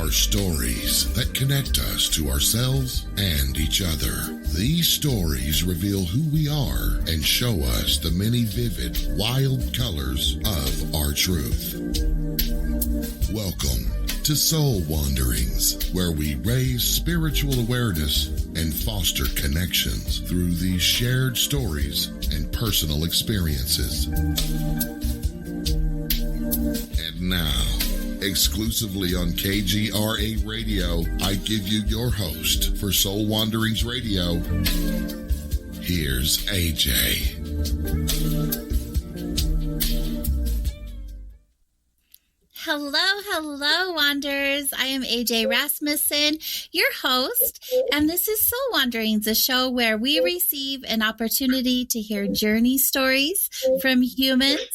are stories that connect us to ourselves and each other. These stories reveal who we are and show us the many vivid, wild colors of our truth. Welcome to Soul Wanderings, where we raise spiritual awareness and foster connections through these shared stories and personal experiences. And now, exclusively on KGRA Radio, I give you your host for Soul Wanderings Radio. Here's AJ. Hello, Wanderers. I am AJ Rasmussen, your host, and this is Soul Wanderings, a show where we receive an opportunity to hear journey stories from humans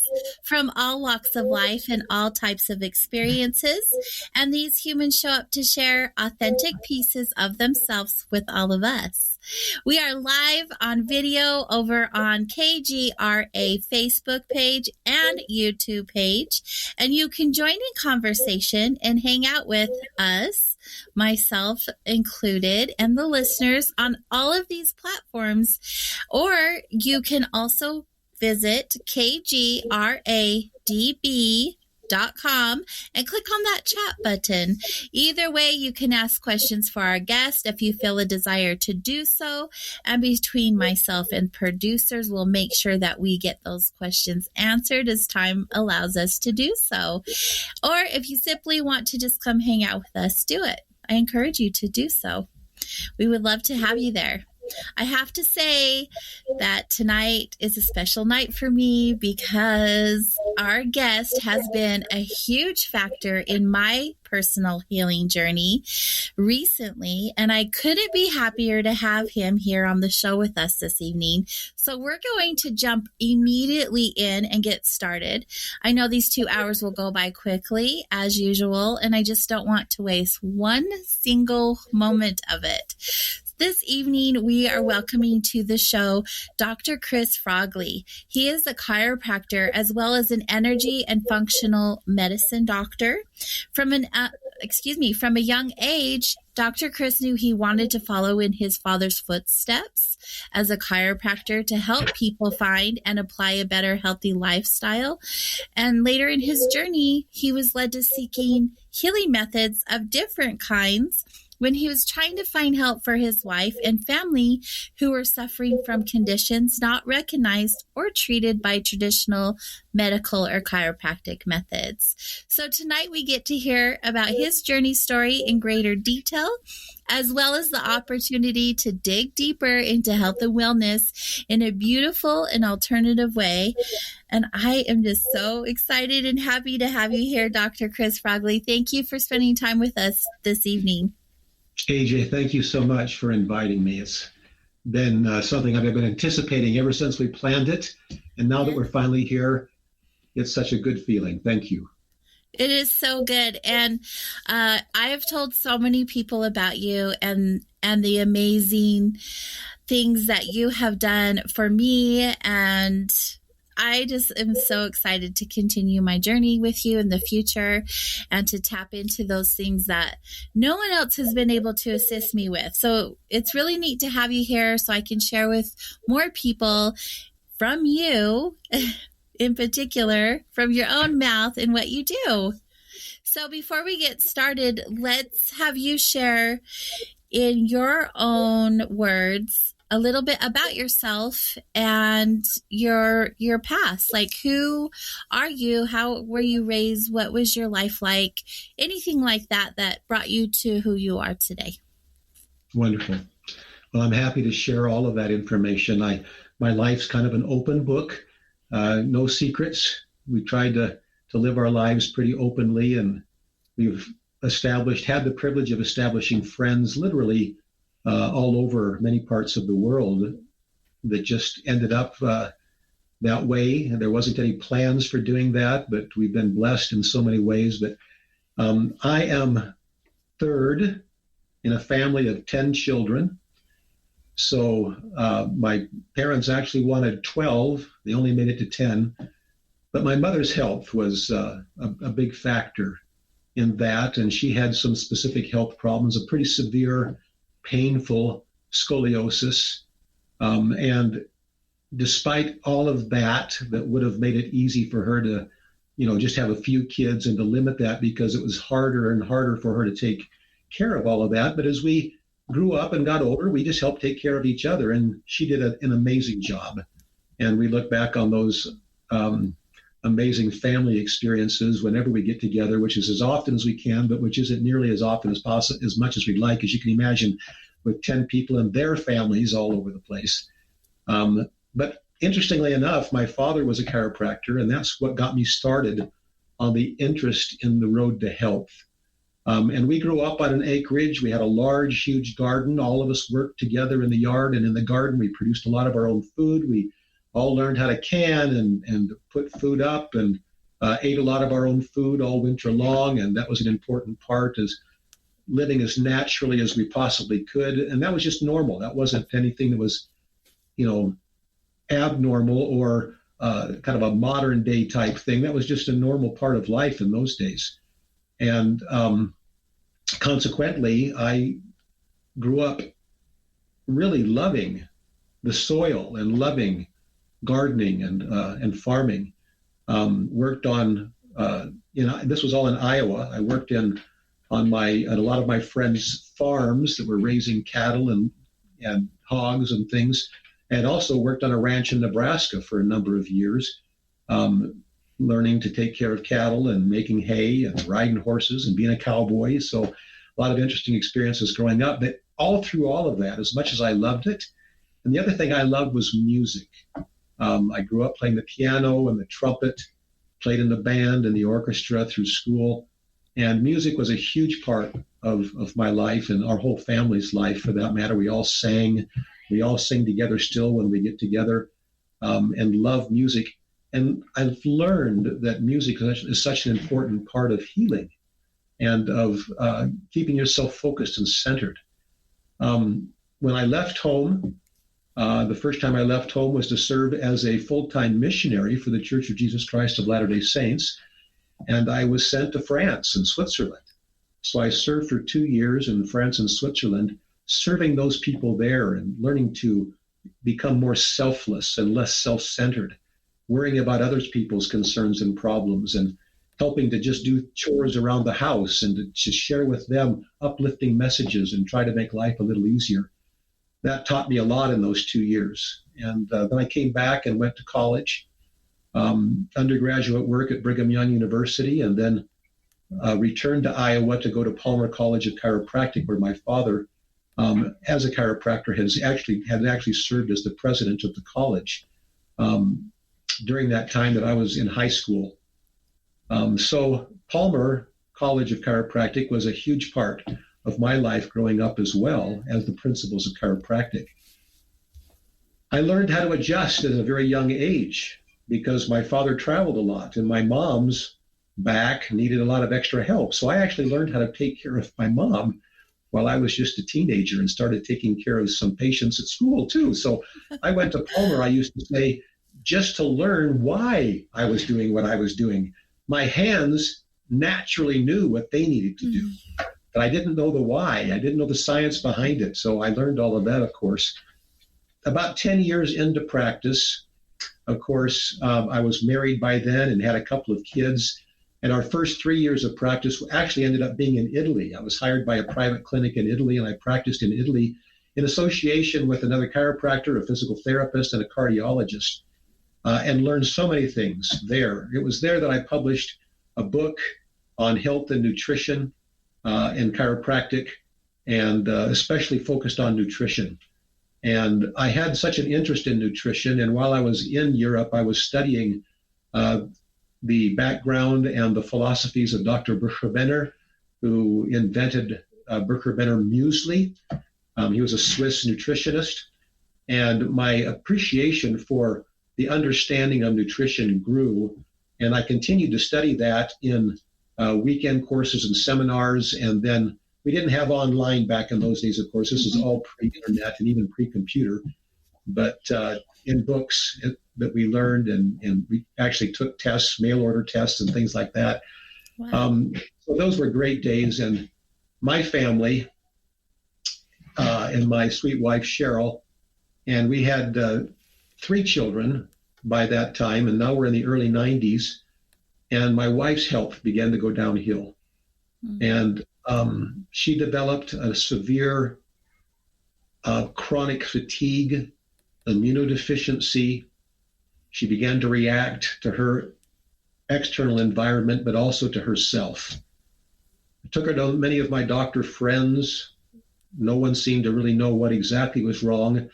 from all walks of life and all types of experiences. And these humans show up to share authentic pieces of themselves with all of us. We are live on video over on KGRA Facebook page and YouTube page, and you can join in conversation and hang out with us, myself included, and the listeners on all of these platforms. Or you can also visit KGRADB.com and click on that chat button. Either way, you can ask questions for our guest if you feel a desire to do so. And between myself and producers, we'll make sure that we get those questions answered as time allows us to do so. Or if you simply want to just come hang out with us, do it. I encourage you to do so. We would love to have you there. I have to say that tonight is a special night for me because our guest has been a huge factor in my personal healing journey recently, and I couldn't be happier to have him here on the show with us this evening. So we're going to jump immediately in and get started. I know these 2 hours will go by quickly as usual, and I just don't want to waste one single moment of it. This evening, we are welcoming to the show Dr. Chris Frogley. He is a chiropractor as well as an energy and functional medicine doctor. From a young age, Dr. Chris knew he wanted to follow in his father's footsteps as a chiropractor to help people find and apply a better, healthy lifestyle. And later in his journey, he was led to seeking healing methods of different kinds when he was trying to find help for his wife and family who were suffering from conditions not recognized or treated by traditional medical or chiropractic methods. So tonight we get to hear about his journey story in greater detail, as well as the opportunity to dig deeper into health and wellness in a beautiful and alternative way. And I am just so excited and happy to have you here, Dr. Chris Frogley. Thank you for spending time with us this evening. AJ, thank you so much for inviting me. It's been something I've been anticipating ever since we planned it. And now that we're finally here, it's such a good feeling. Thank you. It is so good. And I have told so many people about you and the amazing things that you have done for me. And I just am so excited to continue my journey with you in the future and to tap into those things that no one else has been able to assist me with. So it's really neat to have you here so I can share with more people from you, in particular, from your own mouth and what you do. So before we get started, let's have you share in your own words a little bit about yourself and your past. Like, who are you? How were you raised? What was your life like? Anything like that brought you to who you are today. Wonderful. Well, I'm happy to share all of that information. My life's kind of an open book, no secrets. We tried to live our lives pretty openly, and we've had the privilege of establishing friends literally all over many parts of the world that just ended up that way. And there wasn't any plans for doing that, but we've been blessed in so many ways. But I am third in a family of 10 children. So my parents actually wanted 12. They only made it to 10. But my mother's health was a big factor in that, and she had some specific health problems, a pretty severe, painful scoliosis. And despite all of that would have made it easy for her to, just have a few kids and to limit that, because it was harder and harder for her to take care of all of that. But as we grew up and got older, we just helped take care of each other, and she did an amazing job. And we look back on those amazing family experiences whenever we get together, which is as often as we can, but which isn't nearly as often as possible, as much as we'd like, as you can imagine, with 10 people and their families all over the place. But interestingly enough, my father was a chiropractor, and that's what got me started on the interest in the road to health. And we grew up on an acreage. We had a large, huge garden. All of us worked together in the yard, and in the garden, we produced a lot of our own food. We all learned how to can and put food up, and ate a lot of our own food all winter long. And that was an important part, is living as naturally as we possibly could. And that was just normal. That wasn't anything that was, abnormal or kind of a modern day type thing. That was just a normal part of life in those days. And consequently, I grew up really loving the soil and loving gardening and farming. Worked on, this was all in Iowa. I worked on a lot of my friends' farms that were raising cattle and hogs and things, and also worked on a ranch in Nebraska for a number of years, learning to take care of cattle and making hay and riding horses and being a cowboy. So a lot of interesting experiences growing up. But all through all of that, as much as I loved it, and the other thing I loved was music. I grew up playing the piano and the trumpet, played in the band and the orchestra through school. And music was a huge part of my life, and our whole family's life for that matter. We all sang. We all sing together still when we get together, and love music. And I've learned that music is such an important part of healing and of keeping yourself focused and centered. When I left home, the first time I left home was to serve as a full-time missionary for the Church of Jesus Christ of Latter-day Saints. And I was sent to France and Switzerland. So I served for 2 years in France and Switzerland, serving those people there and learning to become more selfless and less self-centered, worrying about other people's concerns and problems, and helping to just do chores around the house and to share with them uplifting messages and try to make life a little easier. That taught me a lot in those 2 years. And then I came back and went to college, undergraduate work at Brigham Young University, and then returned to Iowa to go to Palmer College of Chiropractic, where my father, as a chiropractor, had actually served as the president of the college during that time that I was in high school. So Palmer College of Chiropractic was a huge part of my life growing up, as well as the principles of chiropractic. I learned how to adjust at a very young age because my father traveled a lot and my mom's back needed a lot of extra help. So I actually learned how to take care of my mom while I was just a teenager and started taking care of some patients at school too. So I went to Palmer, I used to say, just to learn why I was doing what I was doing. My hands naturally knew what they needed to do, but I didn't know the why. I didn't know the science behind it. So I learned all of that, of course. About 10 years into practice, of course, I was married by then and had a couple of kids. And our first 3 years of practice actually ended up being in Italy. I was hired by a private clinic in Italy, and I practiced in Italy in association with another chiropractor, a physical therapist, and a cardiologist, and learned so many things there. It was there that I published a book on health and nutrition and chiropractic, and especially focused on nutrition. And I had such an interest in nutrition, and while I was in Europe, I was studying the background and the philosophies of Dr. Bircher-Benner, who invented Bircher-Benner muesli. He was a Swiss nutritionist, and my appreciation for the understanding of nutrition grew, and I continued to study that in weekend courses and seminars. And then we didn't have online back in those days, of course. This is all pre-internet and even pre-computer, but in books that we learned, and we actually took tests, mail order tests and things like that. Wow. So those were great days. And my family and my sweet wife, Cheryl, and we had 3 children by that time. And now we're in the early 90s. And my wife's health began to go downhill. And she developed a severe chronic fatigue, immunodeficiency. She began to react to her external environment, but also to herself. I took her to many of my doctor friends. No one seemed to really know what exactly was wrong.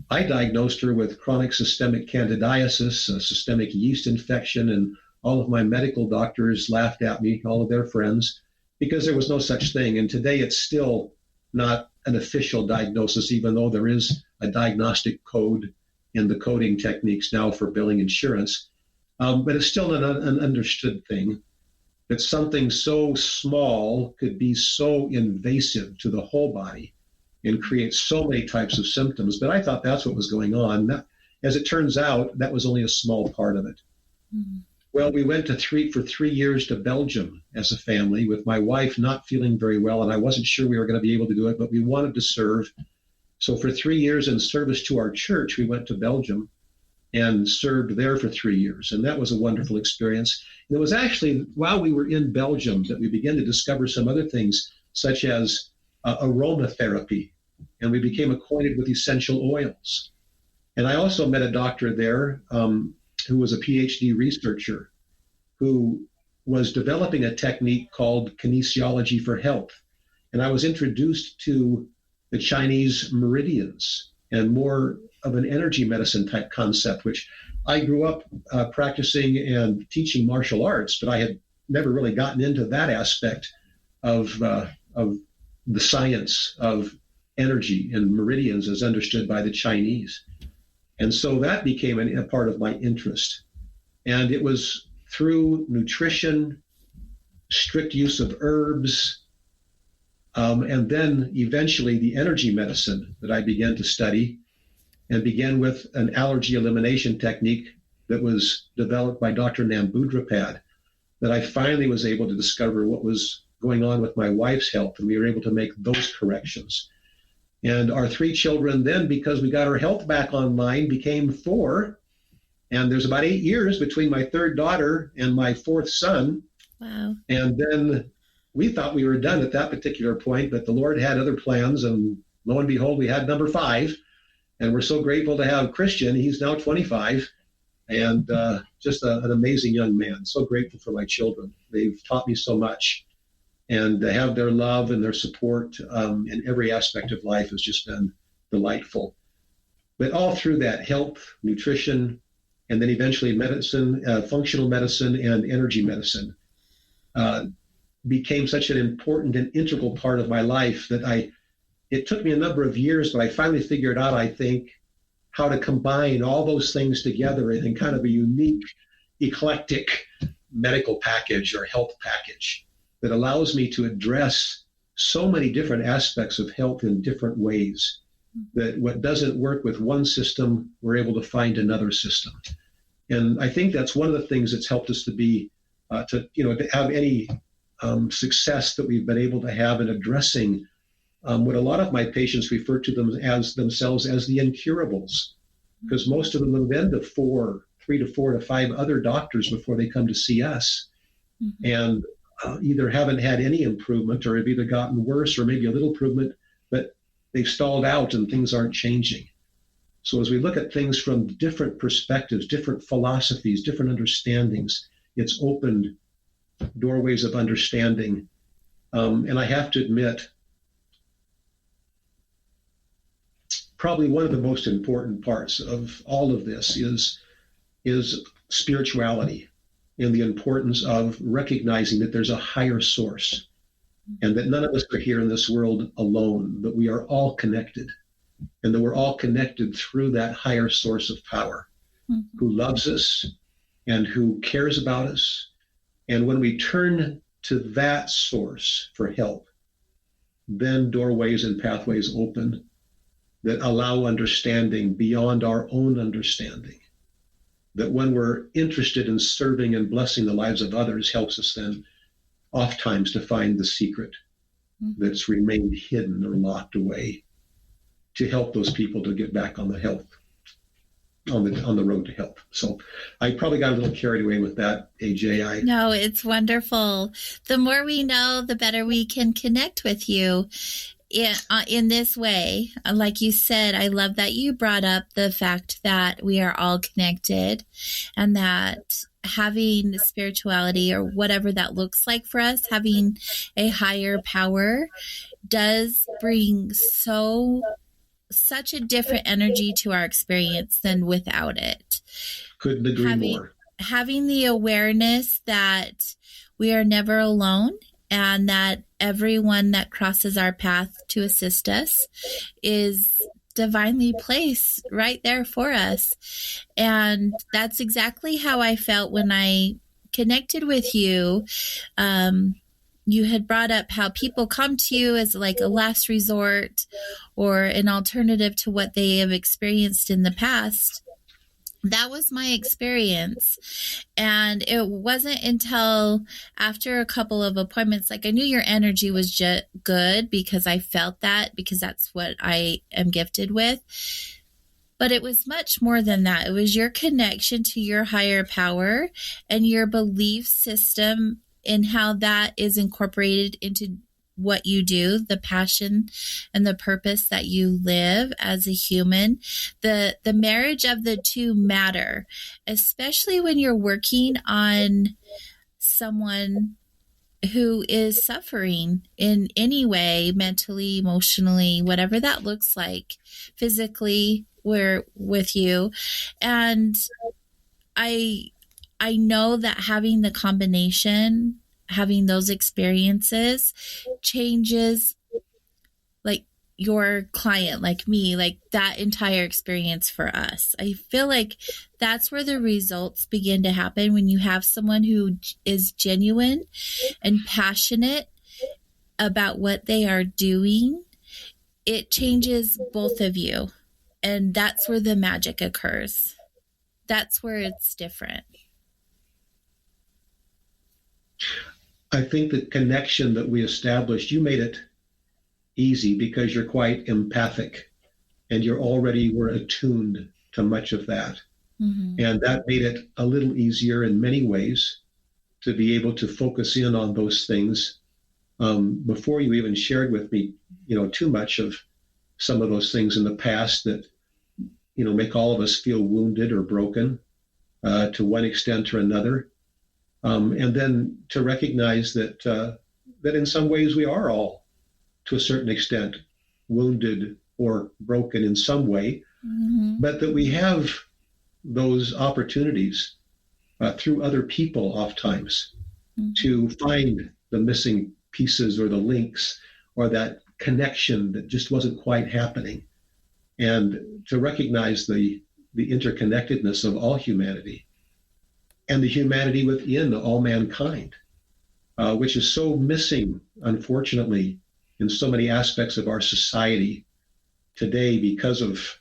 I diagnosed her with chronic systemic candidiasis, a systemic yeast infection, and all of my medical doctors laughed at me, all of their friends, because there was no such thing. And today it's still not an official diagnosis, even though there is a diagnostic code in the coding techniques now for billing insurance. But it's still an understood thing that something so small could be so invasive to the whole body and create so many types of symptoms. But I thought that's what was going on. As it turns out, that was only a small part of it. Mm-hmm. Well, we went for 3 years to Belgium as a family, with my wife not feeling very well, and I wasn't sure we were going to be able to do it, but we wanted to serve. So for 3 years in service to our church, we went to Belgium and served there for 3 years. And that was a wonderful experience. And it was actually while we were in Belgium that we began to discover some other things, such as aromatherapy. And we became acquainted with essential oils. And I also met a doctor there who was a PhD researcher who was developing a technique called kinesiology for health. And I was introduced to the Chinese meridians and more of an energy medicine type concept, which I grew up practicing and teaching martial arts, but I had never really gotten into that aspect of the science of energy and meridians as understood by the Chinese. And so that became a part of my interest. And it was through nutrition, strict use of herbs, and then eventually the energy medicine that I began to study, and began with an allergy elimination technique that was developed by Dr. Nambudrapad, that I finally was able to discover what was going on with my wife's health, and we were able to make those corrections. And our 3 children then, because we got our health back online, became 4. And there's about 8 years between my 3rd daughter and my 4th son. Wow. And then we thought we were done at that particular point, but the Lord had other plans. And lo and behold, we had number 5. And we're so grateful to have Christian. He's now 25 and just an amazing young man. So grateful for my children. They've taught me so much. And to have their love and their support in every aspect of life has just been delightful. But all through that, health, nutrition, and then eventually medicine, functional medicine and energy medicine became such an important and integral part of my life that it took me a number of years, but I finally figured out, I think, how to combine all those things together in kind of a unique, eclectic medical package or health package that allows me to address so many different aspects of health in different ways, that what doesn't work with one system, we're able to find another system. And I think that's one of the things that's helped us to have any success that we've been able to have in addressing what a lot of my patients refer to themselves as the incurables, because most of them have been to 3 to 4 to 5 other doctors before they come to see us. Mm-hmm. And either haven't had any improvement, or have either gotten worse or maybe a little improvement, but they've stalled out and things aren't changing. So as we look at things from different perspectives, different philosophies, different understandings, it's opened doorways of understanding. And I have to admit, probably one of the most important parts of all of this is spirituality, and the importance of recognizing that there's a higher source, and that none of us are here in this world alone, but we are all connected, and that we're all connected through that higher source of power, mm-hmm. who loves us and who cares about us. And when we turn to that source for help, then doorways and pathways open that allow understanding beyond our own understanding. That when we're interested in serving and blessing the lives of others, helps us then oftentimes to find the secret that's remained hidden or locked away, to help those people to get back on the health, on the road to health. So I probably got a little carried away with that, AJ. No, it's wonderful. The more we know, the better we can connect with you in this way. Like you said, I love that you brought up the fact that we are all connected, and that having spirituality, or whatever that looks like for us, having a higher power, does bring such a different energy to our experience than without it. Couldn't agree more. Having the awareness that we are never alone, and that everyone that crosses our path to assist us is divinely placed right there for us. And that's exactly how I felt when I connected with you. You had brought up how people come to you as like a last resort, or an alternative to what they have experienced in the past. That was my experience. And it wasn't until after a couple of appointments, like I knew your energy was good, because I felt that, because that's what I am gifted with. But it was much more than that. It was your connection to your higher power and your belief system, in how that is incorporated into what you do, the passion and the purpose that you live as a human. The marriage of the two matter, especially when you're working on someone who is suffering in any way, mentally, emotionally, whatever that looks like, physically, we're with you. And I know that having the combination, having those experiences, changes like your client, like me, like that entire experience for us. I feel like that's where the results begin to happen, when you have someone who is genuine and passionate about what they are doing. It changes both of you. And that's where the magic occurs. That's where it's different. I think the connection that we established, you made it easy because you're quite empathic, and you already were attuned to much of that. Mm-hmm. And that made it a little easier in many ways to be able to focus in on those things before you even shared with me, too much of some of those things in the past that, make all of us feel wounded or broken to one extent or another. And then to recognize that that in some ways we are all, to a certain extent, wounded or broken in some way, mm-hmm. but that we have those opportunities through other people oftentimes mm-hmm. to find the missing pieces or the links or that connection that just wasn't quite happening, and to recognize the interconnectedness of all humanity and the humanity within all mankind, which is so missing, unfortunately, in so many aspects of our society today because of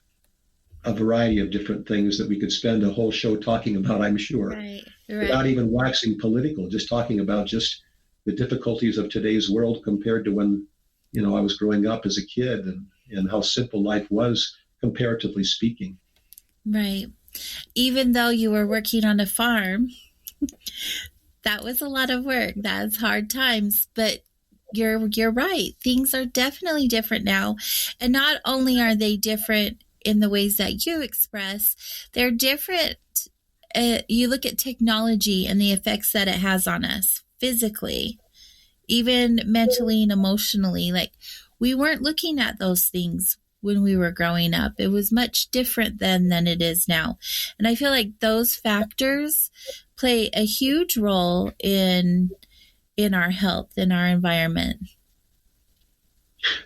a variety of different things that we could spend a whole show talking about, I'm sure, right. Without even waxing political, just talking about just the difficulties of today's world compared to when, I was growing up as a kid, and how simple life was, comparatively speaking. Right. Even though you were working on a farm, that was a lot of work. That's hard times, but you're right. Things are definitely different now. And not only are they different in the ways that you express, they're different. You look at technology and the effects that it has on us physically, even mentally and emotionally. Like, we weren't looking at those things when we were growing up. It was much different then than it is now. And I feel like those factors play a huge role in our health, in our environment.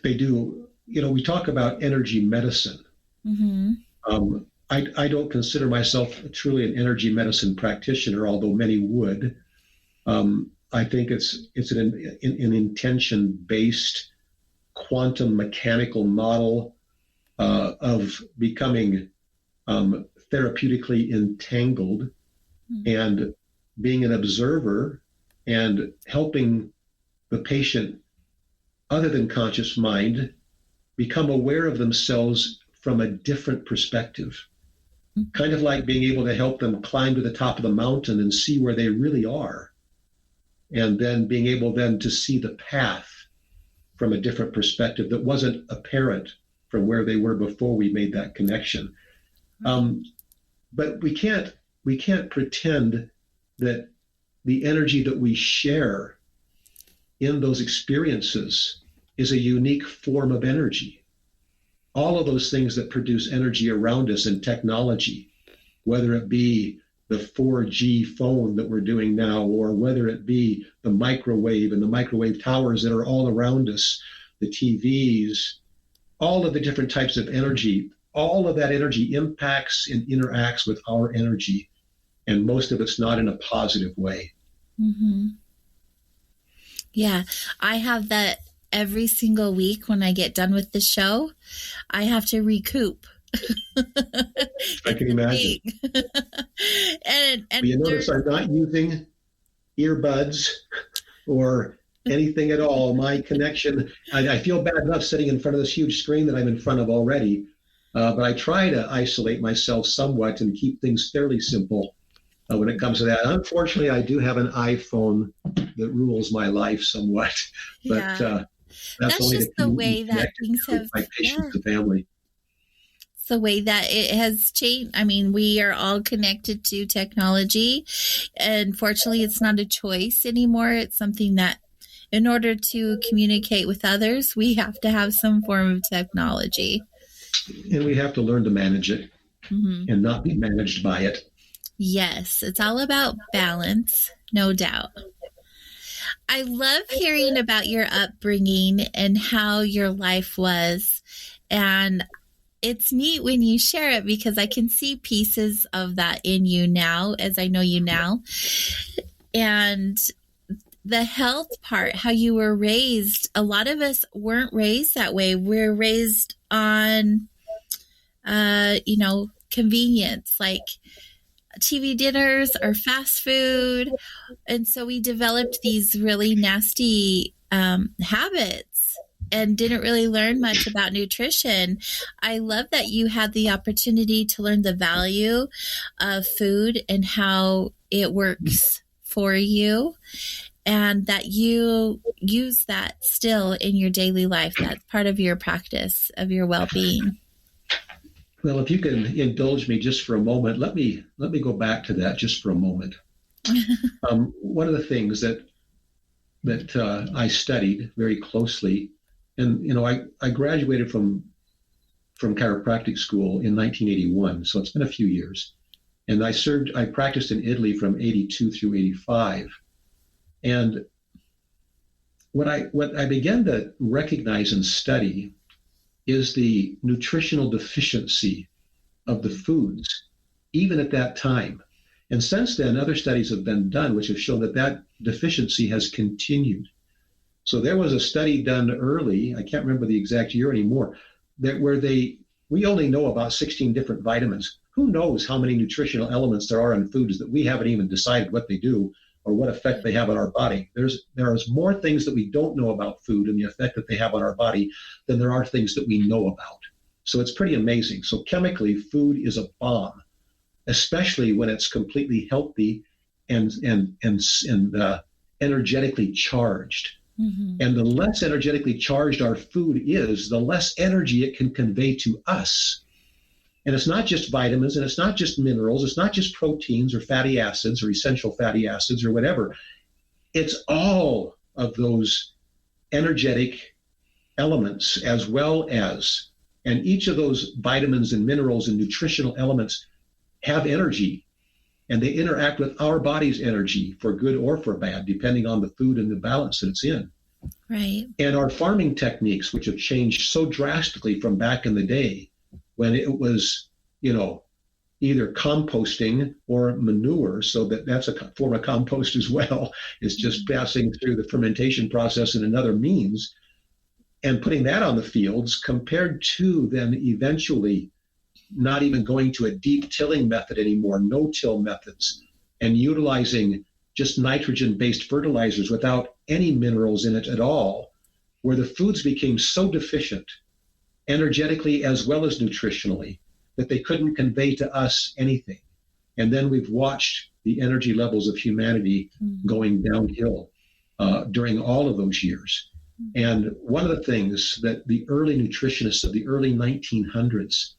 They do. We talk about energy medicine. Mm-hmm. I don't consider myself truly an energy medicine practitioner, although many would. I think it's an intention-based quantum mechanical model of becoming therapeutically entangled and being an observer and helping the patient, other than conscious mind, become aware of themselves from a different perspective. Kind of like being able to help them climb to the top of the mountain and see where they really are. And then being able then to see the path from a different perspective that wasn't apparent from where they were before we made that connection. But we can't pretend that the energy that we share in those experiences is a unique form of energy. All of those things that produce energy around us in technology, whether it be the 4G phone that we're doing now, or whether it be the microwave and the microwave towers that are all around us, the TVs, all of the different types of energy, all of that energy impacts and interacts with our energy. And most of it's not in a positive way. Mm-hmm. Yeah, I have that every single week when I get done with the show. I have to recoup. I can imagine. and you notice I'm not using earbuds or anything at all. My connection, I feel bad enough sitting in front of this huge screen that I'm in front of already, but I try to isolate myself somewhat and keep things fairly simple when it comes to that. Unfortunately, I do have an iPhone that rules my life somewhat, but that's only just the way that things have, my patients and family. It's the way that it has changed. I mean, we are all connected to technology, and fortunately, it's not a choice anymore. It's something that, in order to communicate with others, we have to have some form of technology. And we have to learn to manage it and not be managed by it. Yes, it's all about balance, no doubt. I love hearing about your upbringing and how your life was. And it's neat when you share it because I can see pieces of that in you now, as I know you now. And the health part, how you were raised, a lot of us weren't raised that way. We're raised on, convenience, like TV dinners or fast food. And so we developed these really nasty habits and didn't really learn much about nutrition. I love that you had the opportunity to learn the value of food and how it works for you, and that you use that still in your daily life. That's part of your practice of your well-being. Well, if you can indulge me just for a moment, let me go back to that just for a moment. One of the things that I studied very closely, and I graduated from chiropractic school in 1981, so it's been a few years, and I practiced in Italy from 82 through 85, and what I began to recognize and study is the nutritional deficiency of the foods, even at that time. And since then, other studies have been done which have shown that deficiency has continued. So there was a study done early, I can't remember the exact year anymore, we only know about 16 different vitamins. Who knows how many nutritional elements there are in foods that we haven't even decided what they do or what effect they have on our body. There is more things that we don't know about food and the effect that they have on our body than there are things that we know about. So it's pretty amazing. So chemically, food is a bomb, especially when it's completely healthy and energetically charged. Mm-hmm. And the less energetically charged our food is, the less energy it can convey to us. And it's not just vitamins, and it's not just minerals, it's not just proteins or fatty acids or essential fatty acids or whatever. It's all of those energetic elements as well as, and each of those vitamins and minerals and nutritional elements have energy, and they interact with our body's energy for good or for bad, depending on the food and the balance that it's in. Right. And our farming techniques, which have changed so drastically from back in the day, when it was, either composting or manure, so that's a form of compost as well. It's just passing through the fermentation process in another means and putting that on the fields, compared to then eventually not even going to a deep tilling method anymore, no-till methods, and utilizing just nitrogen-based fertilizers without any minerals in it at all, where the foods became so deficient, energetically as well as nutritionally, that they couldn't convey to us anything. And then we've watched the energy levels of humanity going downhill during all of those years. And one of the things that the early nutritionists of the early 1900s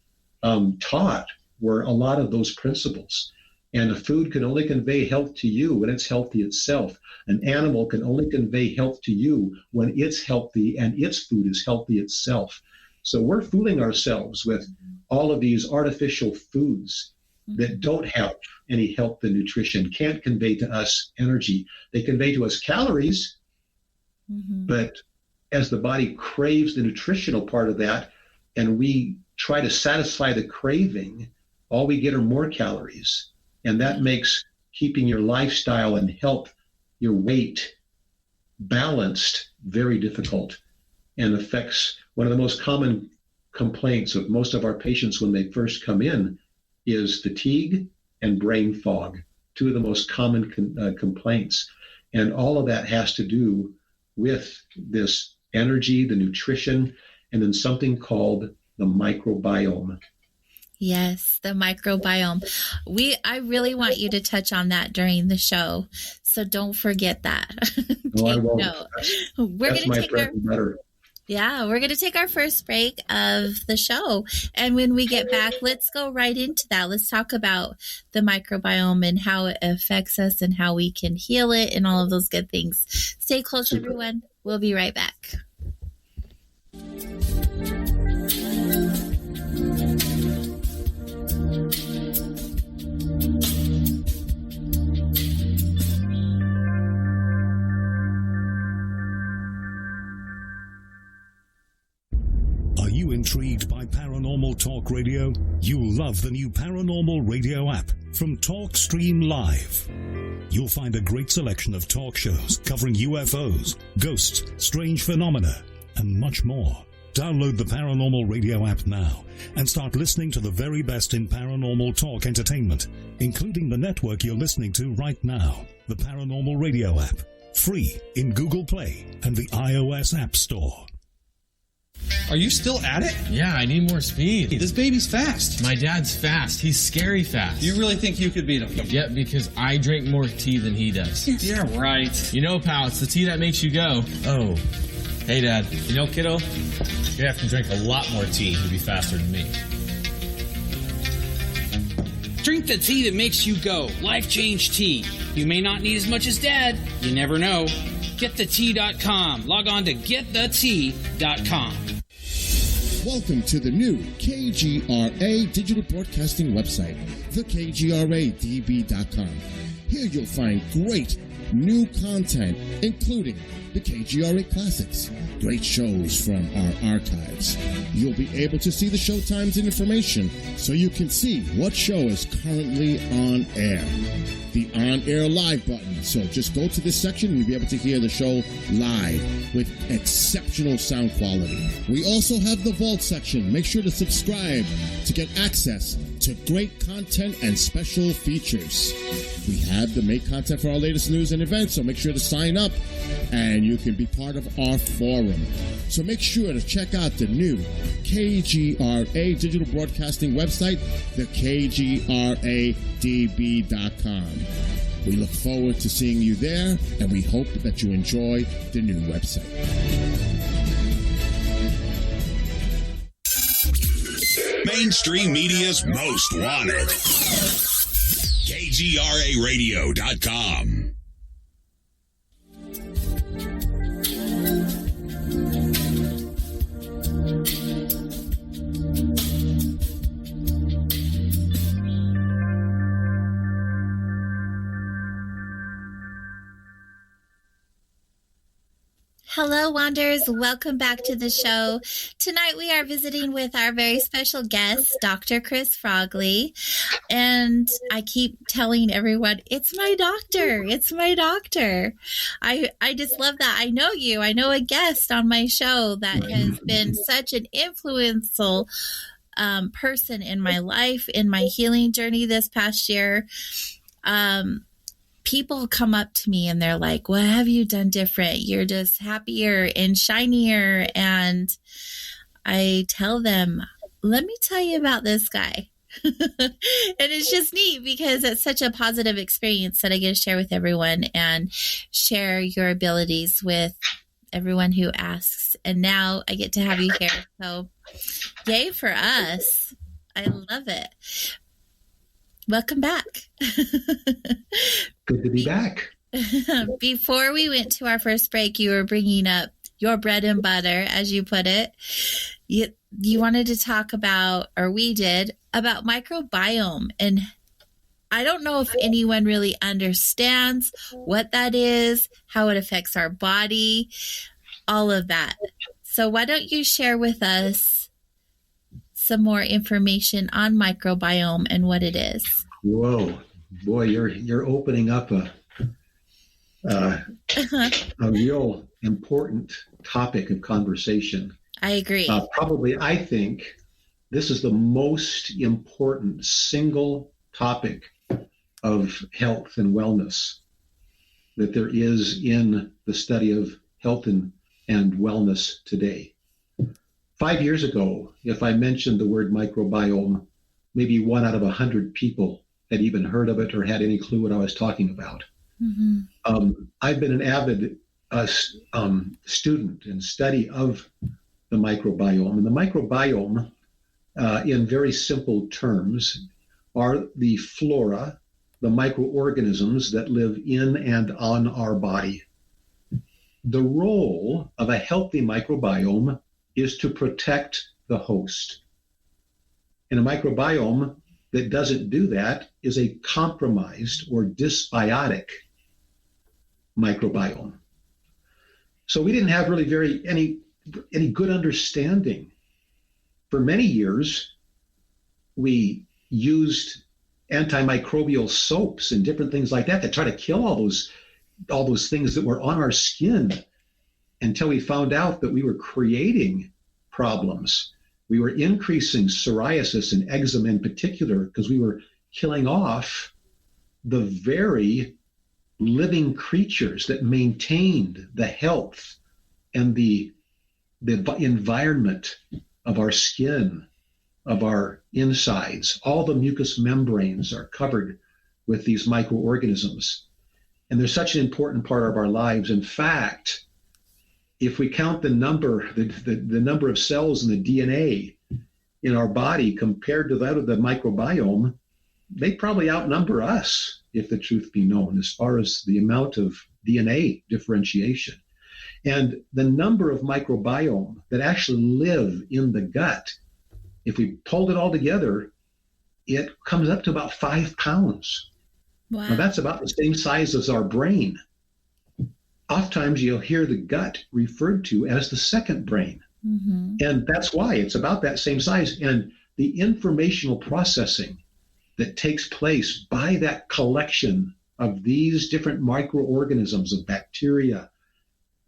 taught were a lot of those principles. And a food can only convey health to you when it's healthy itself. An animal can only convey health to you when it's healthy and its food is healthy itself. So we're fooling ourselves with all of these artificial foods that don't have any health and nutrition, can't convey to us energy. They convey to us calories, but as the body craves the nutritional part of that, and we try to satisfy the craving, all we get are more calories. And that makes keeping your lifestyle and health, your weight balanced, very difficult, and affects one of the most common complaints of most of our patients when they first come in is fatigue and brain fog, two of the most common complaints. And all of that has to do with this energy, the nutrition, and then something called the microbiome. Yes, the microbiome. I really want you to touch on that during the show, so don't forget that. No, I won't. That's my bread and butter. Yeah, we're going to take our first break of the show. And when we get back, let's go right into that. Let's talk about the microbiome and how it affects us and how we can heal it and all of those good things. Stay close, everyone. We'll be right back. Intrigued by Paranormal Talk Radio? You'll love the new Paranormal Radio app from TalkStream Live. You'll find a great selection of talk shows covering UFOs, ghosts, strange phenomena, and much more. Download the Paranormal Radio app now and start listening to the very best in paranormal talk entertainment, including the network you're listening to right now, the Paranormal Radio app, free in Google Play and the iOS App Store. Are you still at it? Yeah, I need more speed. This baby's fast. My dad's fast. He's scary fast. You really think you could beat him? Yeah, because I drink more tea than he does. Yeah, right. You know, pal, it's the tea that makes you go, oh. Hey, Dad. You know, kiddo, you have to drink a lot more tea to be faster than me. Drink the tea that makes you go. Life Change Tea. You may not need as much as Dad. You never know. GetTheTea.com. Log on to GetTheTea.com. Welcome to the new KGRA digital broadcasting website, thekgradb.com. Here you'll find great new content, including the KGRA Classics, great shows from our archives. You'll be able to see the show times and information so you can see what show is currently on air. The on-air live button. So just go to this section and you'll be able to hear the show live with exceptional sound quality. We also have the Vault section. Make sure to subscribe to get access to great content and special features. We have the make content for our latest news and events, so make sure to sign up and you can be part of our forum. So make sure to check out the new KGRA digital broadcasting website, thekgradb.com. We look forward to seeing you there, and we hope that you enjoy the new website. Mainstream media's most wanted. KGRAradio.com. Hello, Wanderers. Welcome back to the show. Tonight we are visiting with our very special guest, Dr. Chris Frogley. And I keep telling everyone, it's my doctor. It's my doctor. I just love that. I know you. I know a guest on my show that has been such an influential person in my life, in my healing journey this past year. people come up to me and they're like, what have you done different? You're just happier and shinier. And I tell them, let me tell you about this guy. And it's just neat because it's such a positive experience that I get to share with everyone and share your abilities with everyone who asks. And now I get to have you here. So yay for us. I love it. Welcome back. Good to be back. Before we went to our first break, you were bringing up your bread and butter, as you put it. You wanted to talk about, or we did, about microbiome. And I don't know if anyone really understands what that is, how it affects our body, all of that. So why don't you share with us some more information on microbiome and what it is? Whoa, boy, you're opening up a real important topic of conversation. I agree. Probably, I think this is the most important single topic of health and wellness that there is in the study of health and wellness today. 5 years ago, if I mentioned the word microbiome, maybe 1 out of 100 people had even heard of it or had any clue what I was talking about. Mm-hmm. I've been an avid student and study of the microbiome. And the microbiome, in very simple terms, are the flora, the microorganisms that live in and on our body. The role of a healthy microbiome is to protect the host. And a microbiome that doesn't do that is a compromised or dysbiotic microbiome. So we didn't have really any good understanding. For many years, we used antimicrobial soaps and different things like that to try to kill all those things that were on our skin, until we found out that we were creating problems. We were increasing psoriasis and eczema in particular because we were killing off the very living creatures that maintained the health and the environment of our skin, of our insides. All the mucous membranes are covered with these microorganisms. And they're such an important part of our lives. In fact, if we count the number of cells in the DNA in our body compared to that of the microbiome, they probably outnumber us, if the truth be known, as far as the amount of DNA differentiation. And the number of microbiome that actually live in the gut, if we pulled it all together, it comes up to about 5 pounds. Wow. Now that's about the same size as our brain. Oftentimes you'll hear the gut referred to as the second brain. Mm-hmm. And that's why it's about that same size. And the informational processing that takes place by that collection of these different microorganisms of bacteria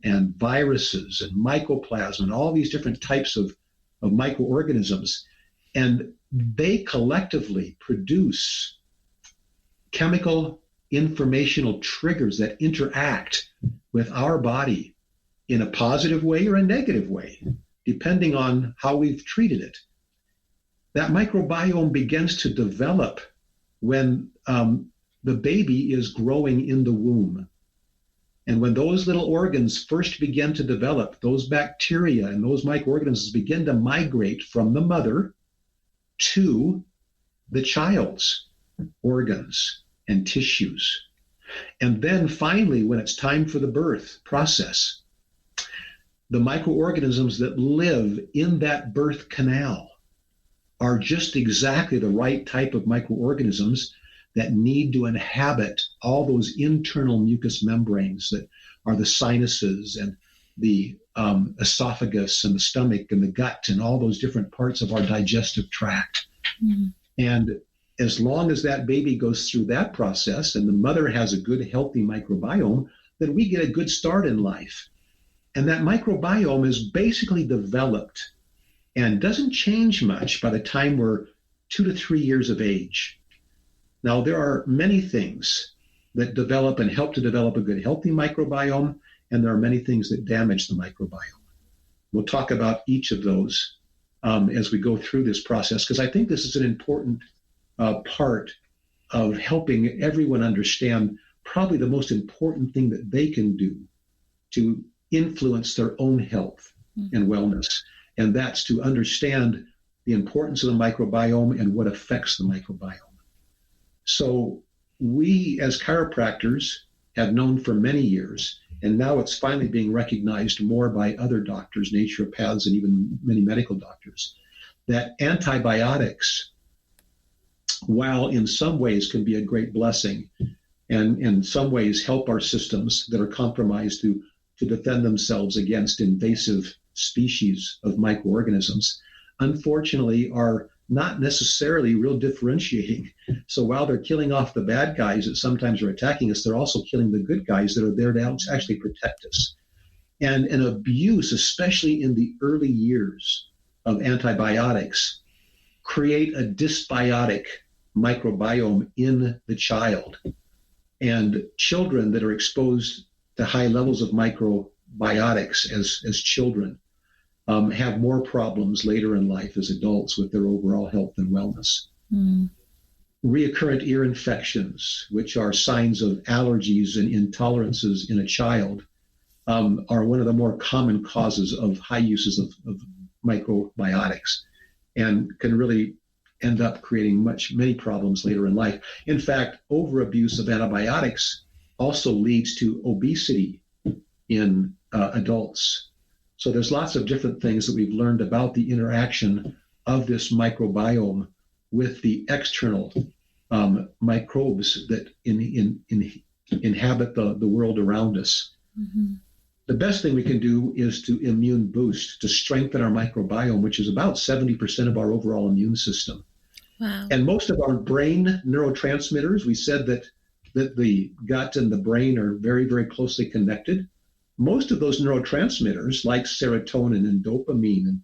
and viruses and mycoplasma and all these different types of microorganisms, and they collectively produce chemical informational triggers that interact with our body in a positive way or a negative way, depending on how we've treated it. That microbiome begins to develop when the baby is growing in the womb. And when those little organs first begin to develop, those bacteria and those microorganisms begin to migrate from the mother to the child's organs and tissues. And then finally, when it's time for the birth process, the microorganisms that live in that birth canal are just exactly the right type of microorganisms that need to inhabit all those internal mucous membranes that are the sinuses and the esophagus and the stomach and the gut and all those different parts of our digestive tract. Mm-hmm. And as long as that baby goes through that process and the mother has a good, healthy microbiome, then we get a good start in life. And that microbiome is basically developed and doesn't change much by the time we're 2 to 3 years of age. Now, there are many things that develop and help to develop a good, healthy microbiome, and there are many things that damage the microbiome. We'll talk about each of those as we go through this process, because I think this is an important part of helping everyone understand probably the most important thing that they can do to influence their own health and wellness, and that's to understand the importance of the microbiome and what affects the microbiome. So we, as chiropractors, have known for many years, and now it's finally being recognized more by other doctors, naturopaths, and even many medical doctors, that antibiotics, while in some ways can be a great blessing, and in some ways help our systems that are compromised to defend themselves against invasive species of microorganisms, unfortunately are not necessarily real differentiating. So while they're killing off the bad guys that sometimes are attacking us, they're also killing the good guys that are there to actually protect us. And an abuse, especially in the early years of antibiotics, create a dysbiotic microbiome in the child. And children that are exposed to high levels of microbiotics as children have more problems later in life as adults with their overall health and wellness. Reoccurrent ear infections, which are signs of allergies and intolerances in a child, are one of the more common causes of high uses of microbiotics, and can really end up creating many problems later in life. In fact, overabuse of antibiotics also leads to obesity in adults. So there's lots of different things that we've learned about the interaction of this microbiome with the external microbes that inhabit the world around us. The best thing we can do is to immune boost, to strengthen our microbiome, which is about 70% of our overall immune system. Wow. And most of our brain neurotransmitters, we said that the gut and the brain are very, very closely connected. Most of those neurotransmitters, like serotonin and dopamine and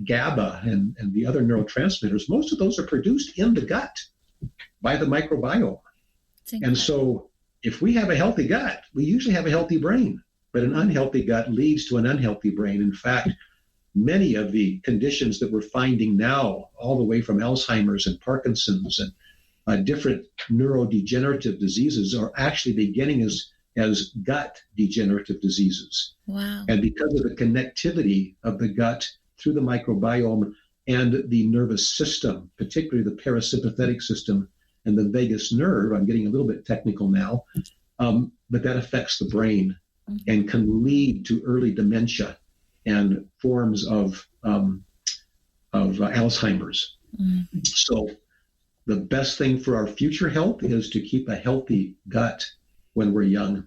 GABA and the other neurotransmitters, most of those are produced in the gut by the microbiome. And so if we have a healthy gut, we usually have a healthy brain, but an unhealthy gut leads to an unhealthy brain. In fact, many of the conditions that we're finding now, all the way from Alzheimer's and Parkinson's and different neurodegenerative diseases, are actually beginning as gut degenerative diseases. Wow. And because of the connectivity of the gut through the microbiome and the nervous system, particularly the parasympathetic system and the vagus nerve, I'm getting a little bit technical now, but that affects the brain and can lead to early dementia and forms of Alzheimer's. So the best thing for our future health is to keep a healthy gut when we're young.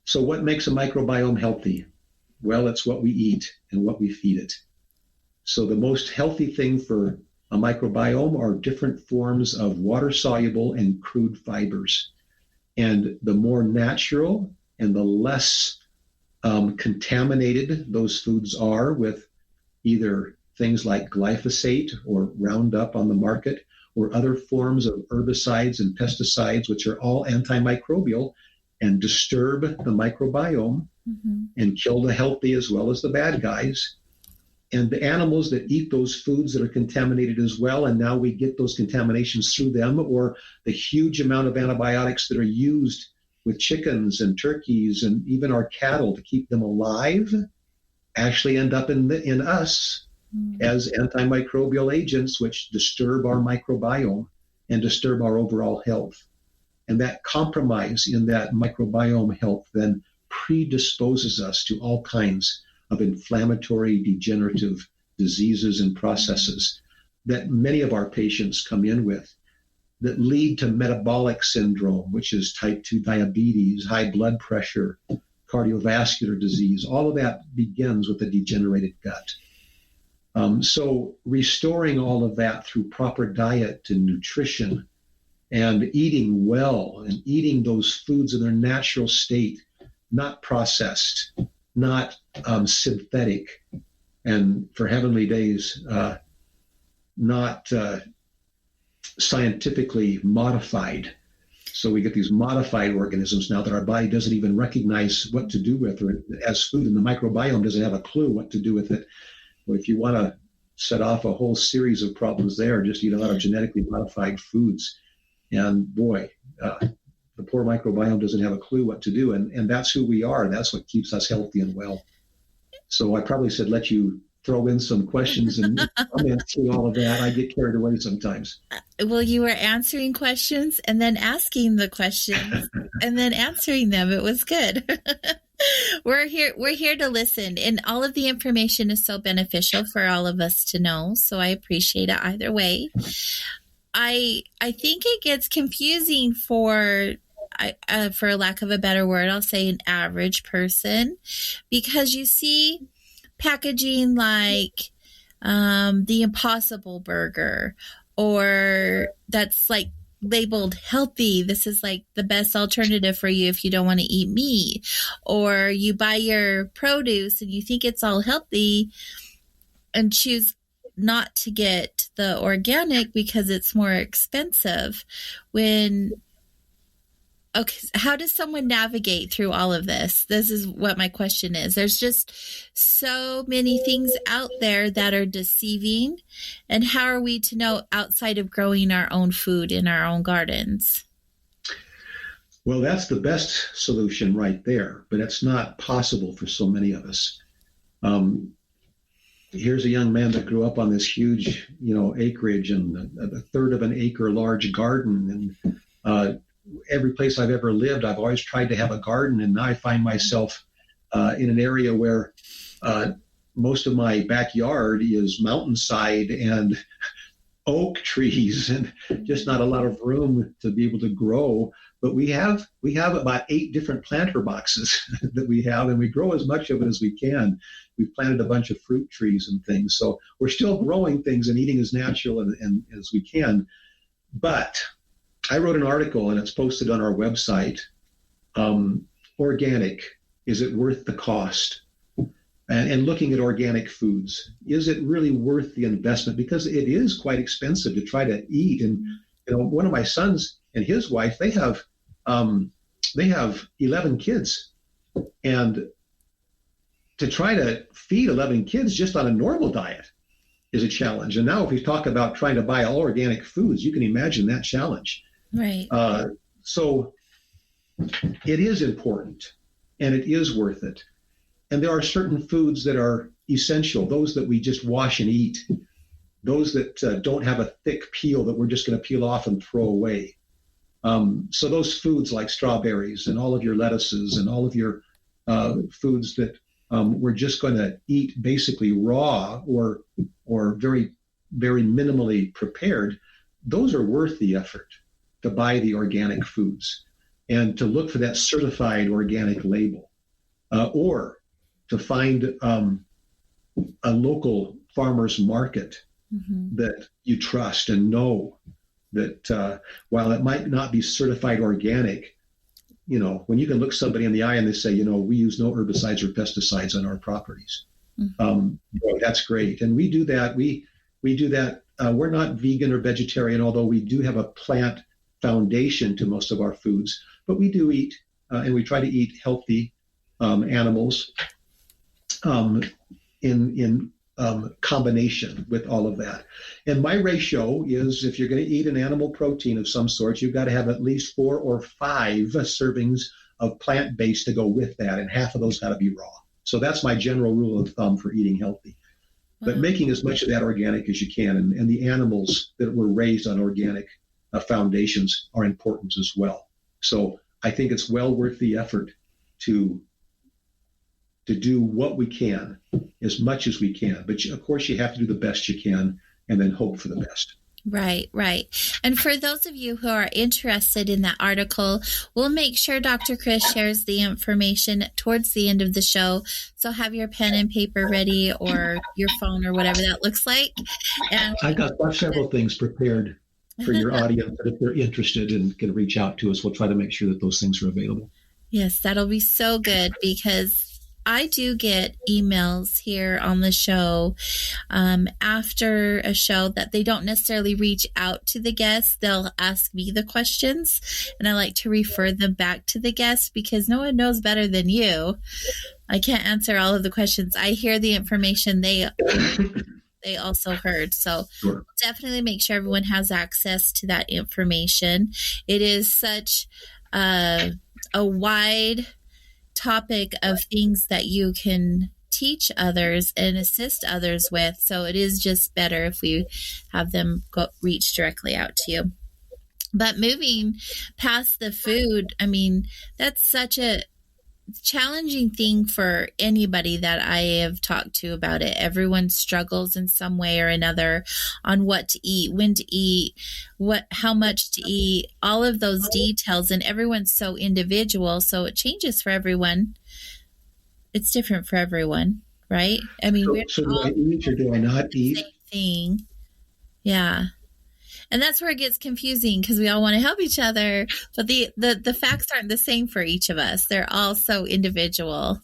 So what makes a microbiome healthy? Well, it's what we eat and what we feed it. So the most healthy thing for a microbiome are different forms of water-soluble and crude fibers. And the more natural and the less contaminated those foods are with either things like glyphosate or Roundup on the market, or other forms of herbicides and pesticides, which are all antimicrobial and disturb the microbiome and kill the healthy as well as the bad guys. And the animals that eat those foods that are contaminated as well, and now we get those contaminations through them, or the huge amount of antibiotics that are used with chickens and turkeys and even our cattle to keep them alive, actually end up in us as antimicrobial agents, which disturb our microbiome and disturb our overall health. And that compromise in that microbiome health then predisposes us to all kinds of inflammatory degenerative diseases and processes that many of our patients come in with, that lead to metabolic syndrome, which is type 2 diabetes, high blood pressure, cardiovascular disease. All of that begins with a degenerated gut. So restoring all of that through proper diet and nutrition and eating well and eating those foods in their natural state, not processed, not synthetic, and for heavenly days, not scientifically modified, So we get these modified organisms now that our body doesn't even recognize what to do with, or as food, and the microbiome doesn't have a clue what to do with it. Well, if you want to set off a whole series of problems there, just eat a lot of genetically modified foods. And boy, the poor microbiome doesn't have a clue what to do. And that's who we are. That's what keeps us healthy and well. So I probably said, let you throw in some questions and comments through all of that. I get carried away sometimes. Well, you were answering questions and then asking the questions and then answering them. It was good. We're here to listen, and all of the information is so beneficial for all of us to know. So I appreciate it either way. I think it gets confusing for lack of a better word, I'll say an average person, because you see packaging like the Impossible Burger, or that's like labeled healthy. This is like the best alternative for you if you don't want to eat meat. Or you buy your produce and you think it's all healthy and choose not to get the organic because it's more expensive. Okay, how does someone navigate through all of this? This is what my question is. There's just so many things out there that are deceiving. And how are we to know outside of growing our own food in our own gardens? Well, that's the best solution right there, but it's not possible for so many of us. Here's a young man that grew up on this huge, acreage and a third of an acre large garden. And every place I've ever lived, I've always tried to have a garden. And now I find myself in an area where most of my backyard is mountainside and oak trees and just not a lot of room to be able to grow. But we have about 8 different planter boxes that we have, and we grow as much of it as we can. We've planted a bunch of fruit trees and things. So we're still growing things and eating as natural and as we can. But I wrote an article, and it's posted on our website. Organic, is it worth the cost? And looking at organic foods, is it really worth the investment? Because it is quite expensive to try to eat. And one of my sons and his wife, they have 11 kids, and to try to feed 11 kids just on a normal diet is a challenge. And now if we talk about trying to buy all organic foods, you can imagine that challenge. Right. So it is important, and it is worth it. And there are certain foods that are essential, those that we just wash and eat, those that don't have a thick peel that we're just going to peel off and throw away. So those foods like strawberries and all of your lettuces and all of your foods that we're just going to eat basically raw or very, very minimally prepared, those are worth the effort to buy the organic foods and to look for that certified organic label, or to find a local farmer's market that you trust and know that while it might not be certified organic, when you can look somebody in the eye and they say, we use no herbicides or pesticides on our properties, that's great. And we do that. We do that. We're not vegan or vegetarian, although we do have a plant foundation to most of our foods, but we do eat, and we try to eat healthy animals in combination with all of that. And my ratio is, if you're going to eat an animal protein of some sort, you've got to have at least 4 or 5 servings of plant-based to go with that, and half of those got to be raw. So that's my general rule of thumb for eating healthy. But making as much of that organic as you can, and the animals that were raised on organic foundations are important as well. So I think it's well worth the effort to do what we can, as much as we can. But of course, you have to do the best you can and then hope for the best. Right. And for those of you who are interested in that article, we'll make sure Dr. Chris shares the information towards the end of the show. So have your pen and paper ready, or your phone, or whatever that looks like. And I've got several things prepared for your audience that if they're interested and can reach out to us, we'll try to make sure that those things are available. Yes, that'll be so good, because I do get emails here on the show after a show that they don't necessarily reach out to the guests. They'll ask me the questions, and I like to refer them back to the guests because no one knows better than you. I can't answer all of the questions. I hear the information they also heard. So Sure. Definitely make sure everyone has access to that information. It is such a wide topic of things that you can teach others and assist others with. So it is just better if we have them reach directly out to you. But moving past the food, I mean, that's such a challenging thing for anybody that I have talked to about it. Everyone struggles in some way or another on what to eat, when to eat, how much to eat, all of those details, and everyone's so individual, so it changes for everyone. It's different for everyone, right? I mean, so do I eat or do I not eat? Same thing. Yeah. And that's where it gets confusing because we all want to help each other, but the facts aren't the same for each of us. They're all so individual.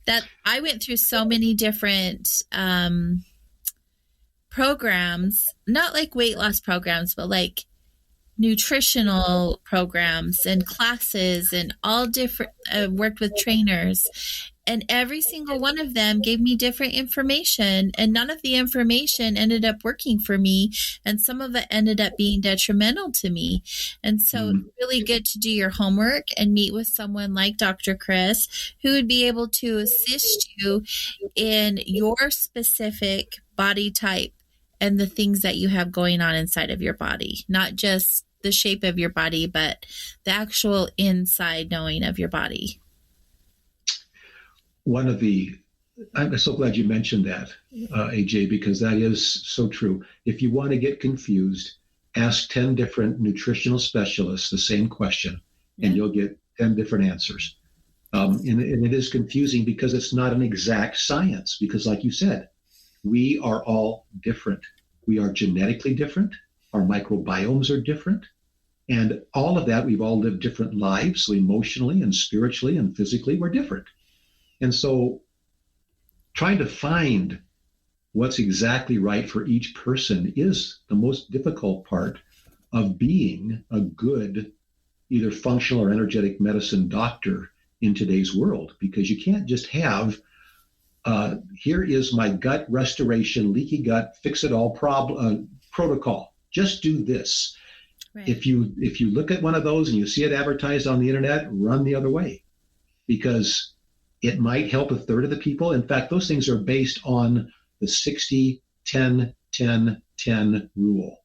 That I went through so many different programs, not like weight loss programs, but like nutritional programs and classes and all different, worked with trainers. And every single one of them gave me different information, and none of the information ended up working for me. And some of it ended up being detrimental to me. And so it's really good to do your homework and meet with someone like Dr. Chris, who would be able to assist you in your specific body type and the things that you have going on inside of your body, not just the shape of your body, but the actual inside knowing of your body. I'm so glad you mentioned that, AJ, because that is so true. If you want to get confused, ask 10 different nutritional specialists the same question, and you'll get 10 different answers. And it is confusing because it's not an exact science, because like you said, we are all different. We are genetically different. Our microbiomes are different. And all of that, we've all lived different lives. So emotionally and spiritually and physically, we're different. And so trying to find what's exactly right for each person is the most difficult part of being a good, either functional or energetic medicine doctor in today's world, because you can't just have, here is my gut restoration, leaky gut, fix it all protocol. Just do this. Right. If you look at one of those and you see it advertised on the internet, run the other way, because it might help a third of the people. In fact, those things are based on the 60-10-10-10 rule.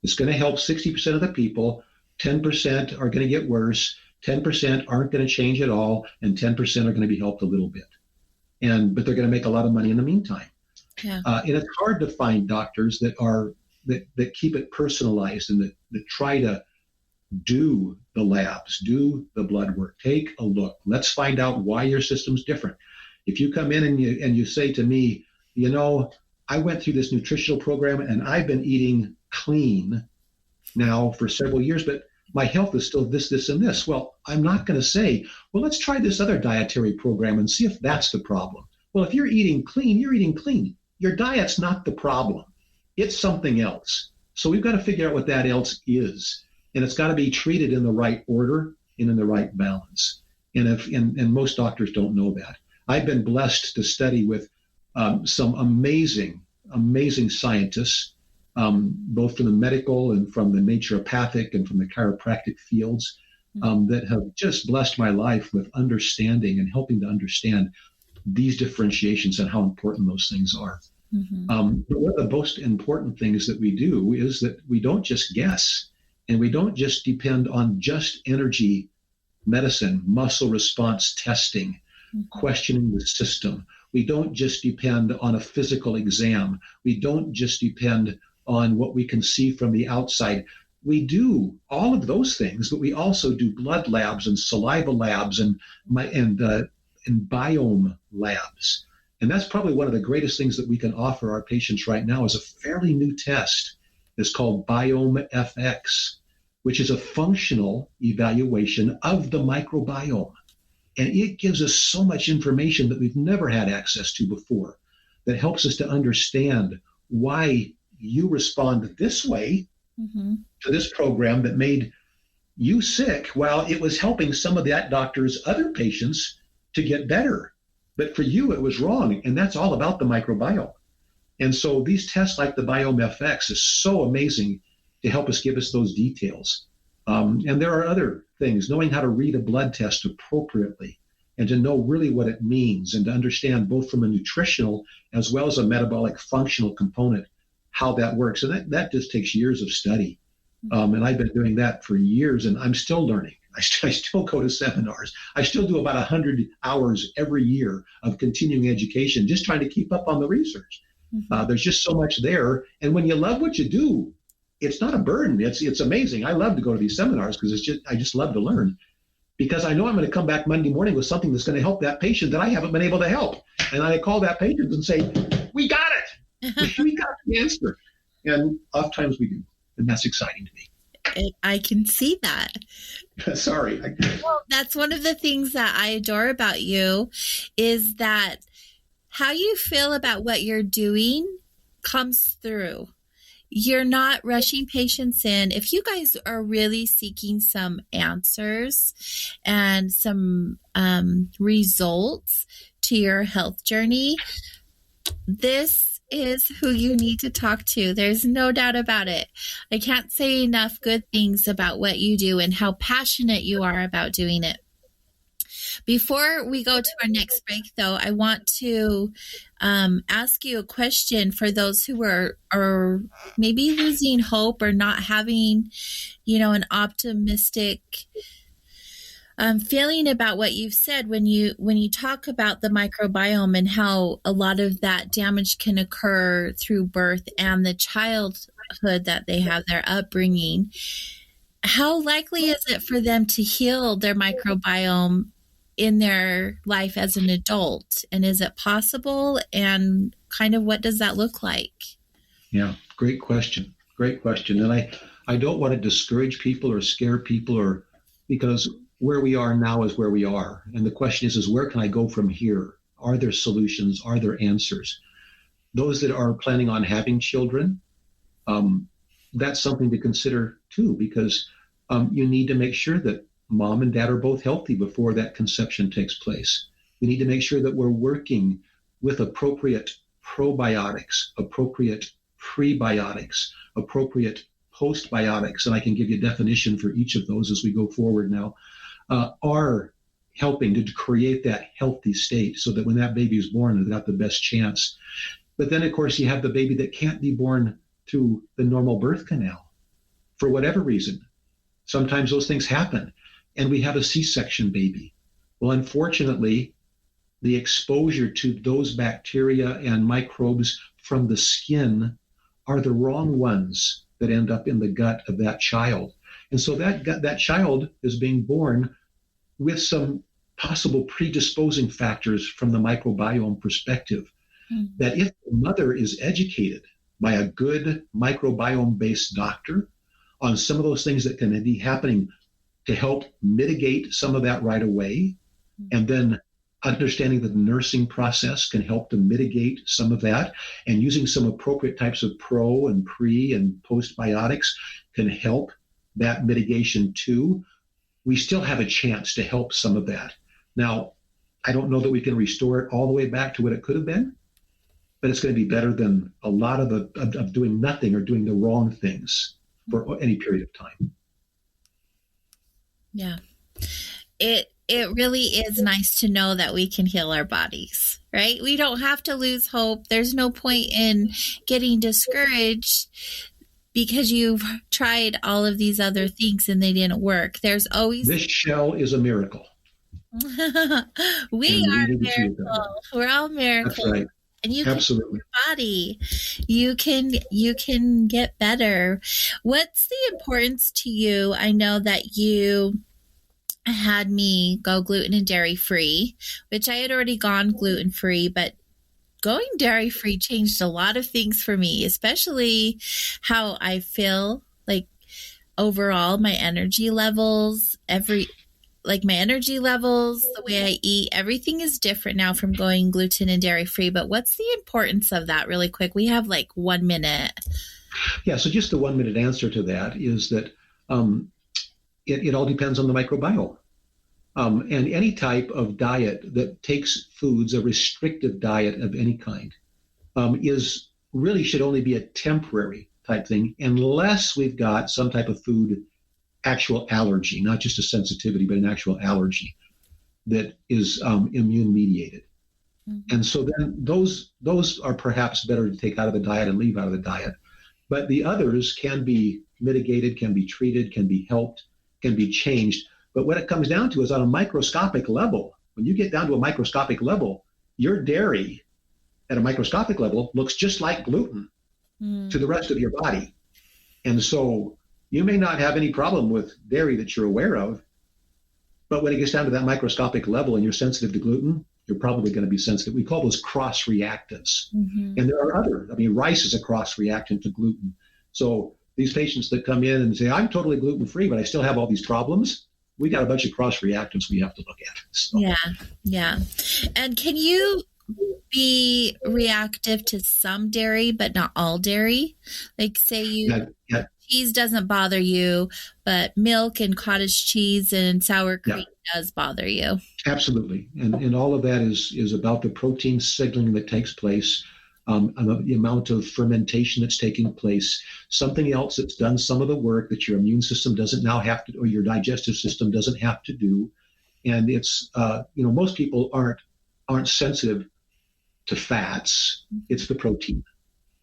It's going to help 60% of the people. 10% are going to get worse. 10% aren't going to change at all. And 10% are going to be helped a little bit. But they're going to make a lot of money in the meantime. Yeah. And it's hard to find doctors that keep it personalized and that try to do the labs, do the blood work, take a look. Let's find out why your system's different. If you come in and you say to me, I went through this nutritional program and I've been eating clean now for several years, but my health is still this, and this. Well, I'm not going to say, well, let's try this other dietary program and see if that's the problem. Well, if you're eating clean, you're eating clean. Your diet's not the problem. It's something else. So we've got to figure out what that else is. And it's got to be treated in the right order and in the right balance. And most doctors don't know that. I've been blessed to study with some amazing scientists, both from the medical and from the naturopathic and from the chiropractic fields, that have just blessed my life with understanding and helping to understand these differentiations and how important those things are. Mm-hmm. But one of the most important things that we do is that we don't just guess. And we don't just depend on just energy medicine, muscle response testing, questioning the system. We don't just depend on a physical exam. We don't just depend on what we can see from the outside. We do all of those things, but we also do blood labs and saliva labs and biome labs. And that's probably one of the greatest things that we can offer our patients right now is a fairly new test. It's called Biome FX, which is a functional evaluation of the microbiome. And it gives us so much information that we've never had access to before, that helps us to understand why you respond this way to this program that made you sick, while it was helping some of that doctor's other patients to get better. But for you, it was wrong. And that's all about the microbiome. And so these tests like the Biome FX is so amazing to help us give us those details. And there are other things, knowing how to read a blood test appropriately and to know really what it means, and to understand both from a nutritional as well as a metabolic functional component how that works. And that just takes years of study. And I've been doing that for years, and I'm still learning. I still go to seminars. I still do about 100 hours every year of continuing education, just trying to keep up on the research. There's just so much there. And when you love what you do, it's not a burden. It's amazing. I love to go to these seminars because I just love to learn, because I know I'm going to come back Monday morning with something that's going to help that patient that I haven't been able to help. And I call that patient and say, we got it. We got the answer. And oftentimes we do. And that's exciting to me. I can see that. Sorry. Well, that's one of the things that I adore about you, is that how you feel about what you're doing comes through. You're not rushing patients in. If you guys are really seeking some answers and some results to your health journey, this is who you need to talk to. There's no doubt about it. I can't say enough good things about what you do and how passionate you are about doing it. Before we go to our next break, though, I want to ask you a question for those who are maybe losing hope or not having, an optimistic feeling about what you've said when you talk about the microbiome and how a lot of that damage can occur through birth and the childhood that they have, their upbringing. How likely is it for them to heal their microbiome in their life as an adult? And is it possible? And kind of what does that look like? Yeah, great question. Great question. And I don't want to discourage people or scare people, because where we are now is where we are. And the question is where can I go from here? Are there solutions? Are there answers? Those that are planning on having children, that's something to consider too, because you need to make sure that mom and dad are both healthy before that conception takes place. We need to make sure that we're working with appropriate probiotics, appropriate prebiotics, appropriate postbiotics, and I can give you a definition for each of those as we go forward now, are helping to create that healthy state so that when that baby is born, they've got the best chance. But then, of course, you have the baby that can't be born through the normal birth canal for whatever reason. Sometimes those things happen, and we have a C-section baby. Well, unfortunately, the exposure to those bacteria and microbes from the skin are the wrong ones that end up in the gut of that child. And so that child is being born with some possible predisposing factors from the microbiome perspective, that if the mother is educated by a good microbiome-based doctor on some of those things that can be happening to help mitigate some of that right away, and then understanding that the nursing process can help to mitigate some of that, and using some appropriate types of pro and pre and postbiotics can help that mitigation too, we still have a chance to help some of that. Now, I don't know that we can restore it all the way back to what it could have been, but it's going to be better than a lot of doing nothing or doing the wrong things for any period of time. Yeah. It really is nice to know that we can heal our bodies, right? We don't have to lose hope. There's no point in getting discouraged because you've tried all of these other things and they didn't work. There's always... This shell is a miracle. We are a miracle. We're all miracles. That's right. And you Absolutely. Can heal your body. You can get better. What's the importance to you? I know that you had me go gluten and dairy free, which I had already gone gluten free, but going dairy free changed a lot of things for me, especially how I feel, like overall, my energy levels, like my energy levels, the way I eat, everything is different now from going gluten and dairy free. But what's the importance of that really quick? We have like 1 minute. Yeah. So just the 1 minute answer to that is that it all depends on the microbiome. And any type of diet that takes foods, a restrictive diet of any kind, should only be a temporary type thing, unless we've got some type of food actual allergy, not just a sensitivity, but an actual allergy that is immune mediated. Mm-hmm. And so then those are perhaps better to take out of the diet and leave out of the diet. But the others can be mitigated, can be treated, can be helped, can be changed. But what it comes down to is on a microscopic level. When you get down to a microscopic level, your dairy at a microscopic level looks just like gluten to the rest of your body. And so you may not have any problem with dairy that you're aware of, but when it gets down to that microscopic level and you're sensitive to gluten, you're probably going to be sensitive. We call those cross reactants. Mm-hmm. And there are other, rice is a cross reactant to gluten. So these patients that come in and say, I'm totally gluten free, but I still have all these problems, we got a bunch of cross reactants we have to look at. So. Yeah. And can you be reactive to some dairy, but not all dairy? Like say cheese doesn't bother you, but milk and cottage cheese and sour cream does bother you. Absolutely. And all of that is about the protein signaling that takes place, the amount of fermentation that's taking place, something else that's done some of the work that your immune system doesn't now have to, or your digestive system doesn't have to do. And it's, most people aren't sensitive to fats. It's the protein.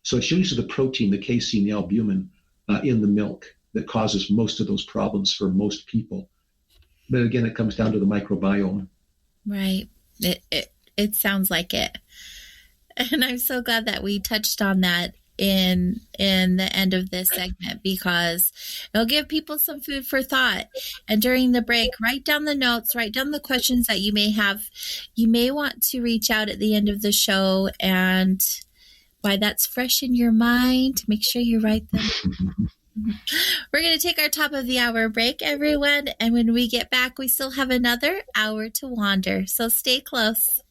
So it's usually the protein, the casein, the albumin in the milk that causes most of those problems for most people. But again, it comes down to the microbiome. Right. It sounds like it. And I'm so glad that we touched on that in the end of this segment, because it'll give people some food for thought. And during the break, write down the notes, write down the questions that you may have. You may want to reach out at the end of the show, and why that's fresh in your mind, make sure you write them. We're going to take our top of the hour break, everyone. And when we get back, we still have another hour to wander. So stay close.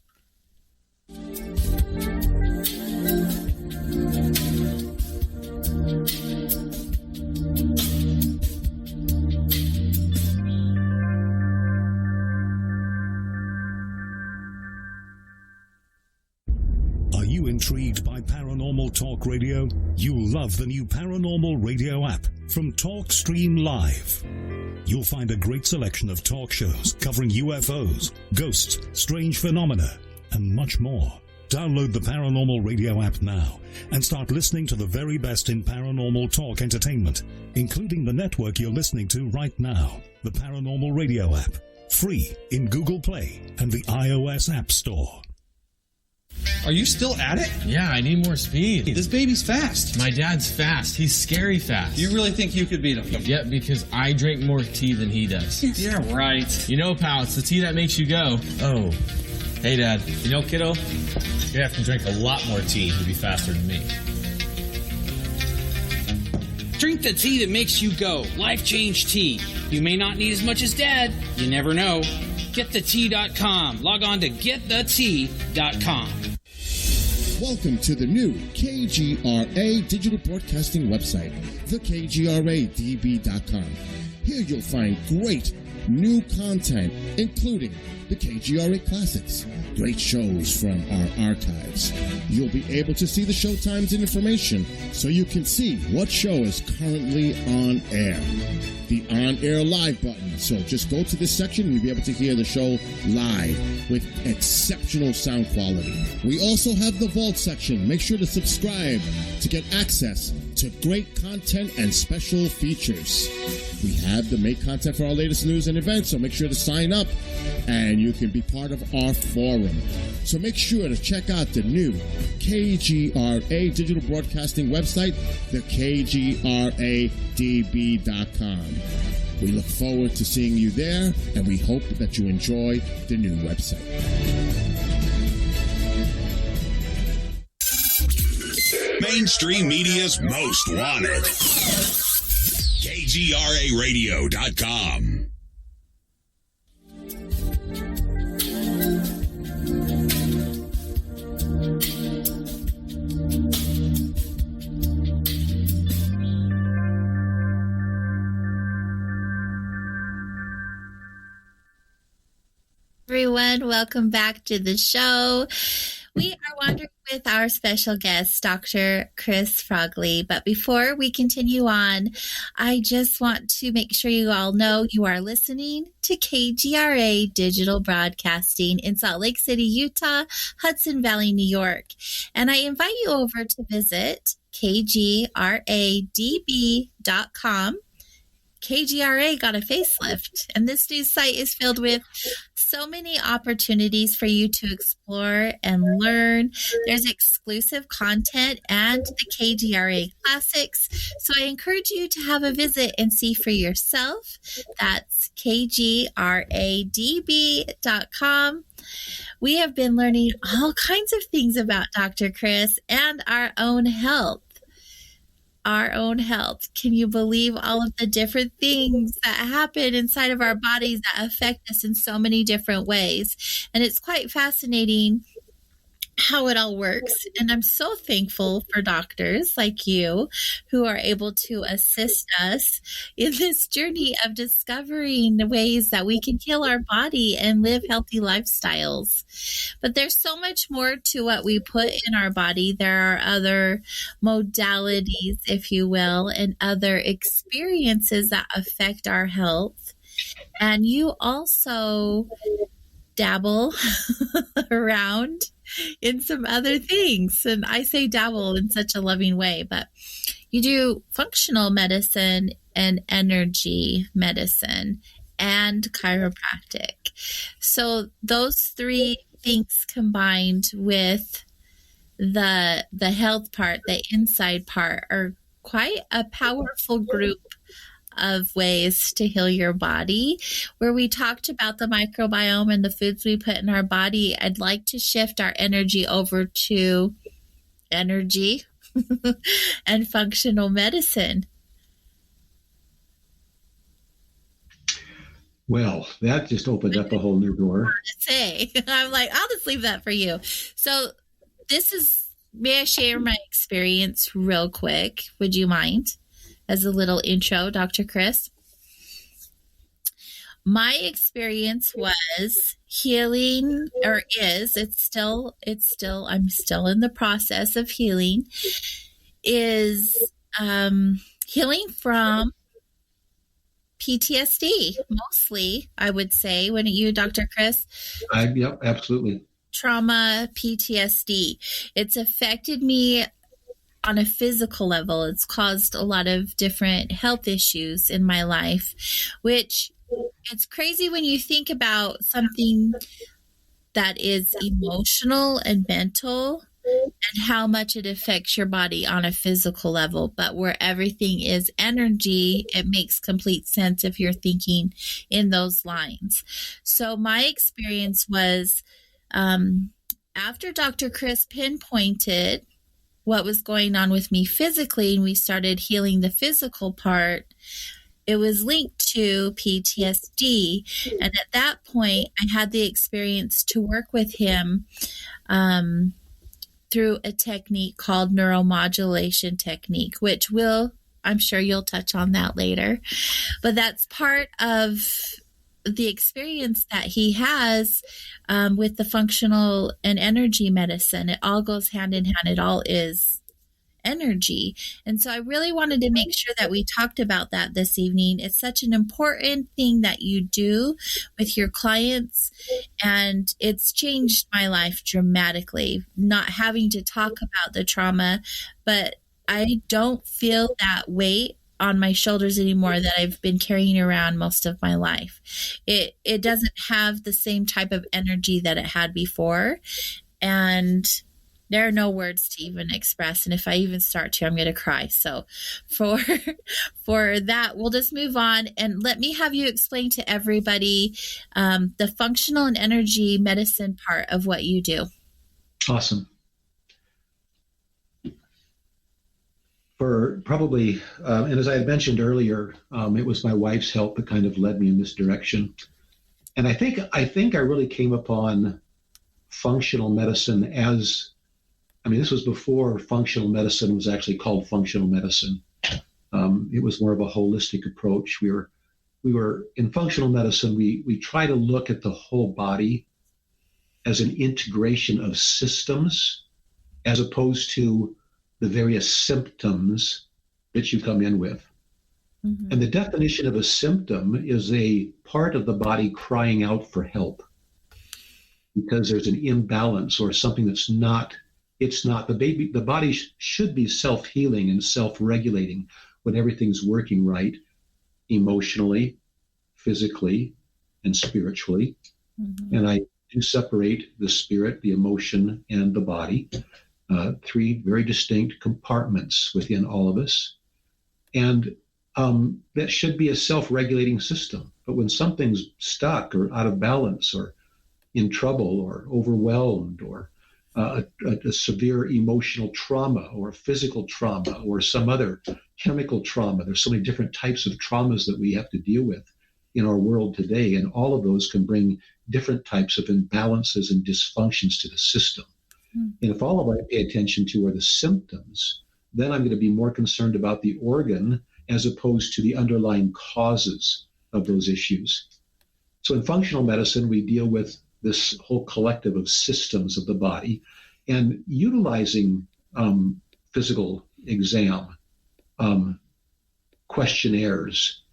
Intrigued by Paranormal Talk Radio? You'll love the new Paranormal Radio app from TalkStream Live. You'll find a great selection of talk shows covering UFOs, ghosts, strange phenomena, and much more. Download the Paranormal Radio app now and start listening to the very best in paranormal talk entertainment, including the network you're listening to right now, the Paranormal Radio app, free in Google Play and the iOS App Store. Are you still at it? Yeah, I need more speed. This baby's fast. My dad's fast. He's scary fast. You really think you could beat him? Yeah, because I drink more tea than he does. Yeah, right. You know, pal, it's the tea that makes you go, oh. Hey, Dad. You know, kiddo, you have to drink a lot more tea to be faster than me. Drink the tea that makes you go. Life Change Tea. You may not need as much as Dad. You never know. GetTheT.com. Log on to GetTheT.com. Welcome to the new KGRA digital broadcasting website, thekgradb.com. Here you'll find great new content, including the KGRA Classics, great shows from our archives. You'll be able to see the show times and information so you can see what show is currently on air. The on-air live button. So just go to this section and you'll be able to hear the show live with exceptional sound quality. We also have the Vault section. Make sure to subscribe to get access to great content and special features. We have the make content for our latest news and events, so make sure to sign up and you can be part of our forum. So make sure to check out the new KGRA digital broadcasting website, thekgradb.com. We look forward to seeing you there, and we hope that you enjoy the new website. Mainstream media's most wanted. KGRAradio.com. Everyone, welcome back to the show. We are wandering with our special guest, Dr. Chris Frogley. But before we continue on, I just want to make sure you all know you are listening to KGRA Digital Broadcasting in Salt Lake City, Utah, Hudson Valley, New York. And I invite you over to visit kgradb.com. KGRA got a facelift, and this new site is filled with so many opportunities for you to explore and learn. There's exclusive content and the KGRA classics, so I encourage you to have a visit and see for yourself. That's kgradb.com. We have been learning all kinds of things about Dr. Chris and our own health. Can you believe all of the different things that happen inside of our bodies that affect us in so many different ways? And it's quite fascinating how it all works. And I'm so thankful for doctors like you who are able to assist us in this journey of discovering the ways that we can heal our body and live healthy lifestyles. But there's so much more to what we put in our body. There are other modalities, if you will, and other experiences that affect our health. And you also dabble around in some other things. And I say dabble in such a loving way, but you do functional medicine and energy medicine and chiropractic. So those three things combined with the health part, the inside part, are quite a powerful group of ways to heal your body. Where we talked about the microbiome and the foods we put in our body, I'd like to shift our energy over to energy and functional medicine. Well, that just opened up a whole new door. I'm like, I'll just leave that for you. So may I share my experience real quick? Would you mind? As a little intro, Dr. Chris. My experience was healing, or I'm still in the process of healing, is healing from PTSD, mostly, I would say. Wouldn't you, Dr. Chris? Yep, absolutely. Trauma, PTSD. It's affected me on a physical level. It's caused a lot of different health issues in my life, which it's crazy when you think about something that is emotional and mental and how much it affects your body on a physical level. But where everything is energy, it makes complete sense if you're thinking in those lines. So my experience was after Dr. Chris pinpointed what was going on with me physically, and we started healing the physical part, it was linked to PTSD. And at that point, I had the experience to work with him through a technique called neuromodulation technique, which I'm sure you'll touch on that later. But that's part of the experience that he has with the functional and energy medicine. It all goes hand in hand. It all is energy. And so I really wanted to make sure that we talked about that this evening. It's such an important thing that you do with your clients, and it's changed my life dramatically, not having to talk about the trauma, but I don't feel that weight on my shoulders anymore that I've been carrying around most of my life. It doesn't have the same type of energy that it had before, and there are no words to even express. And if I even start to, I'm going to cry. So for that, we'll just move on, and let me have you explain to everybody the functional and energy medicine part of what you do. Awesome. For probably, and as I had mentioned earlier, it was my wife's help that kind of led me in this direction. And I think I really came upon functional medicine this was before functional medicine was actually called functional medicine. It was more of a holistic approach. We were in functional medicine, we try to look at the whole body as an integration of systems, as opposed to the various symptoms that you come in with. Mm-hmm. And the definition of a symptom is a part of the body crying out for help because there's an imbalance or something that's not, the body should be self-healing and self-regulating when everything's working right, emotionally, physically, and spiritually. Mm-hmm. And I do separate the spirit, the emotion, and the body, three very distinct compartments within all of us. And that should be a self-regulating system. But when something's stuck or out of balance or in trouble or overwhelmed or a severe emotional trauma or physical trauma or some other chemical trauma, there's so many different types of traumas that we have to deal with in our world today. And all of those can bring different types of imbalances and dysfunctions to the system. Mm. And if all of I pay attention to are the symptoms, then I'm going to be more concerned about the organ as opposed to the underlying causes of those issues. So in functional medicine, we deal with this whole collective of systems of the body, and utilizing physical exam, questionnaires,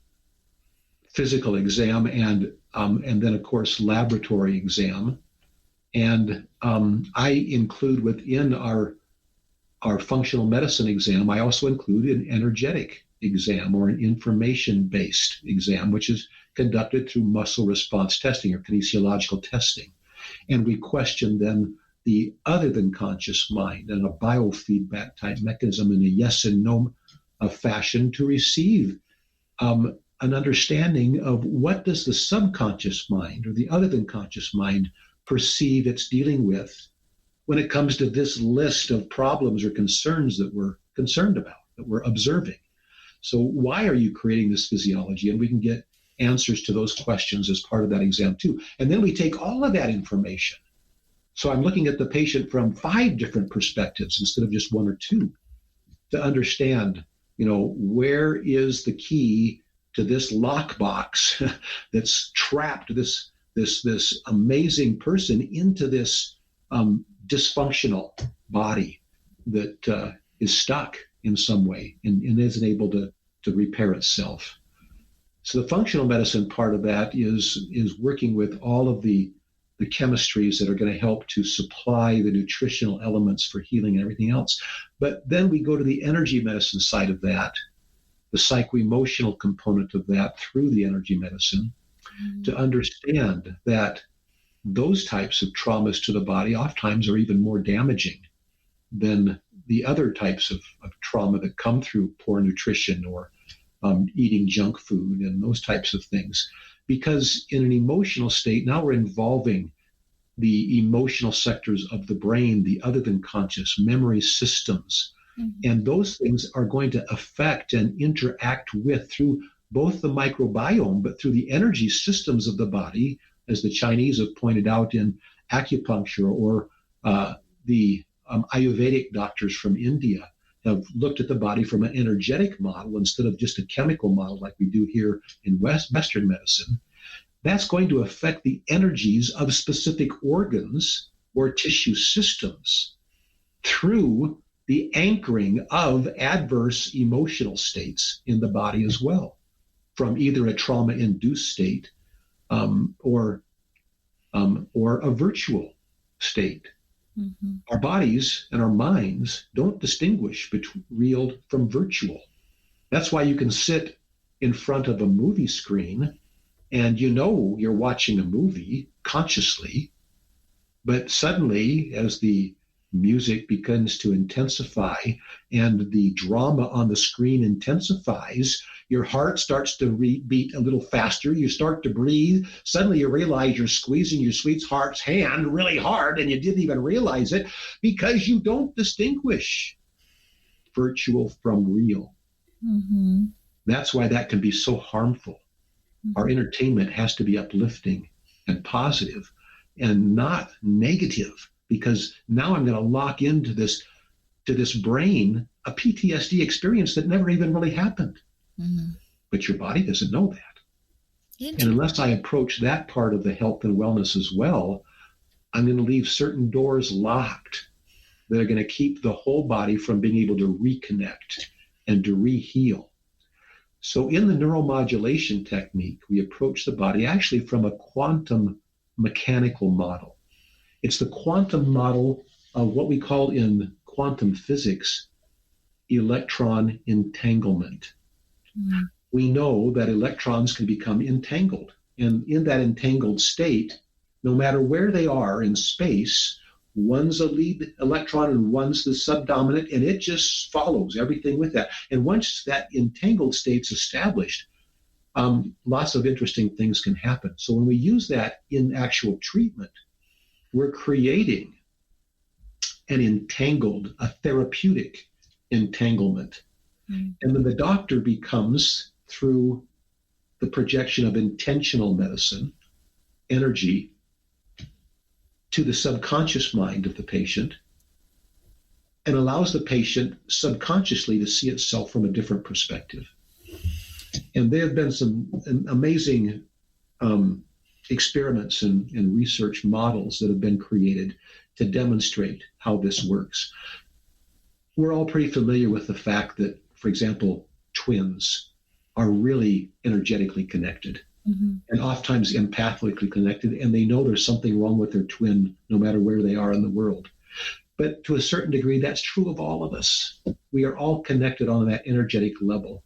physical exam, and then, of course, laboratory exam. And I include within our functional medicine exam, I also include an energetic exam or an information-based exam, which is conducted through muscle response testing or kinesiological testing. And we question then the other than conscious mind and a biofeedback type mechanism in a yes and no fashion to receive an understanding of what does the subconscious mind or the other than conscious mind perceive it's dealing with when it comes to this list of problems or concerns that we're concerned about, that we're observing. So why are you creating this physiology? And we can get answers to those questions as part of that exam too. And then we take all of that information. So I'm looking at the patient from 5 different perspectives instead of just 1 or 2 to understand, where is the key to this lockbox that's trapped this amazing person into this dysfunctional body that is stuck in some way and isn't able to repair itself. So the functional medicine part of that is working with all of the chemistries that are going to help to supply the nutritional elements for healing and everything else. But then we go to the energy medicine side of that, the psycho-emotional component of that through the energy medicine, to understand that those types of traumas to the body oftentimes are even more damaging than the other types of trauma that come through poor nutrition or eating junk food and those types of things. Because in an emotional state, now we're involving the emotional sectors of the brain, the other than conscious memory systems. Mm-hmm. And those things are going to affect and interact with through both the microbiome, but through the energy systems of the body, as the Chinese have pointed out in acupuncture, or the Ayurvedic doctors from India have looked at the body from an energetic model instead of just a chemical model like we do here in Western medicine. That's going to affect the energies of specific organs or tissue systems through the anchoring of adverse emotional states in the body as well, from either a trauma-induced state or a virtual state. Mm-hmm. Our bodies and our minds don't distinguish between real from virtual. That's why you can sit in front of a movie screen and you're watching a movie consciously, but suddenly as the music begins to intensify and the drama on the screen intensifies, your heart starts to beat a little faster. You start to breathe. Suddenly you realize you're squeezing your sweetheart's hand really hard and you didn't even realize it because you don't distinguish virtual from real. Mm-hmm. That's why that can be so harmful. Mm-hmm. Our entertainment has to be uplifting and positive and not negative, because now I'm going to lock into this brain a PTSD experience that never even really happened. Mm-hmm. But your body doesn't know that. And unless I approach that part of the health and wellness as well, I'm going to leave certain doors locked that are going to keep the whole body from being able to reconnect and to re-heal. So in the neuromodulation technique, we approach the body actually from a quantum mechanical model. It's the quantum model of what we call in quantum physics electron entanglement. Mm. We know that electrons can become entangled. And in that entangled state, no matter where they are in space, one's a lead electron and one's the subdominant, and it just follows everything with that. And once that entangled state's established, lots of interesting things can happen. So when we use that in actual treatment, we're creating a therapeutic entanglement. Mm. And then the doctor becomes, through the projection of intentional medicine, energy, to the subconscious mind of the patient, and allows the patient subconsciously to see itself from a different perspective. And there have been some amazing experiments and research models that have been created to demonstrate how this works. We're all pretty familiar with the fact that, for example, twins are really energetically connected. Mm-hmm. And oftentimes empathically connected, and they know there's something wrong with their twin no matter where they are in the world. But to a certain degree, that's true of all of us. We are all connected on that energetic level.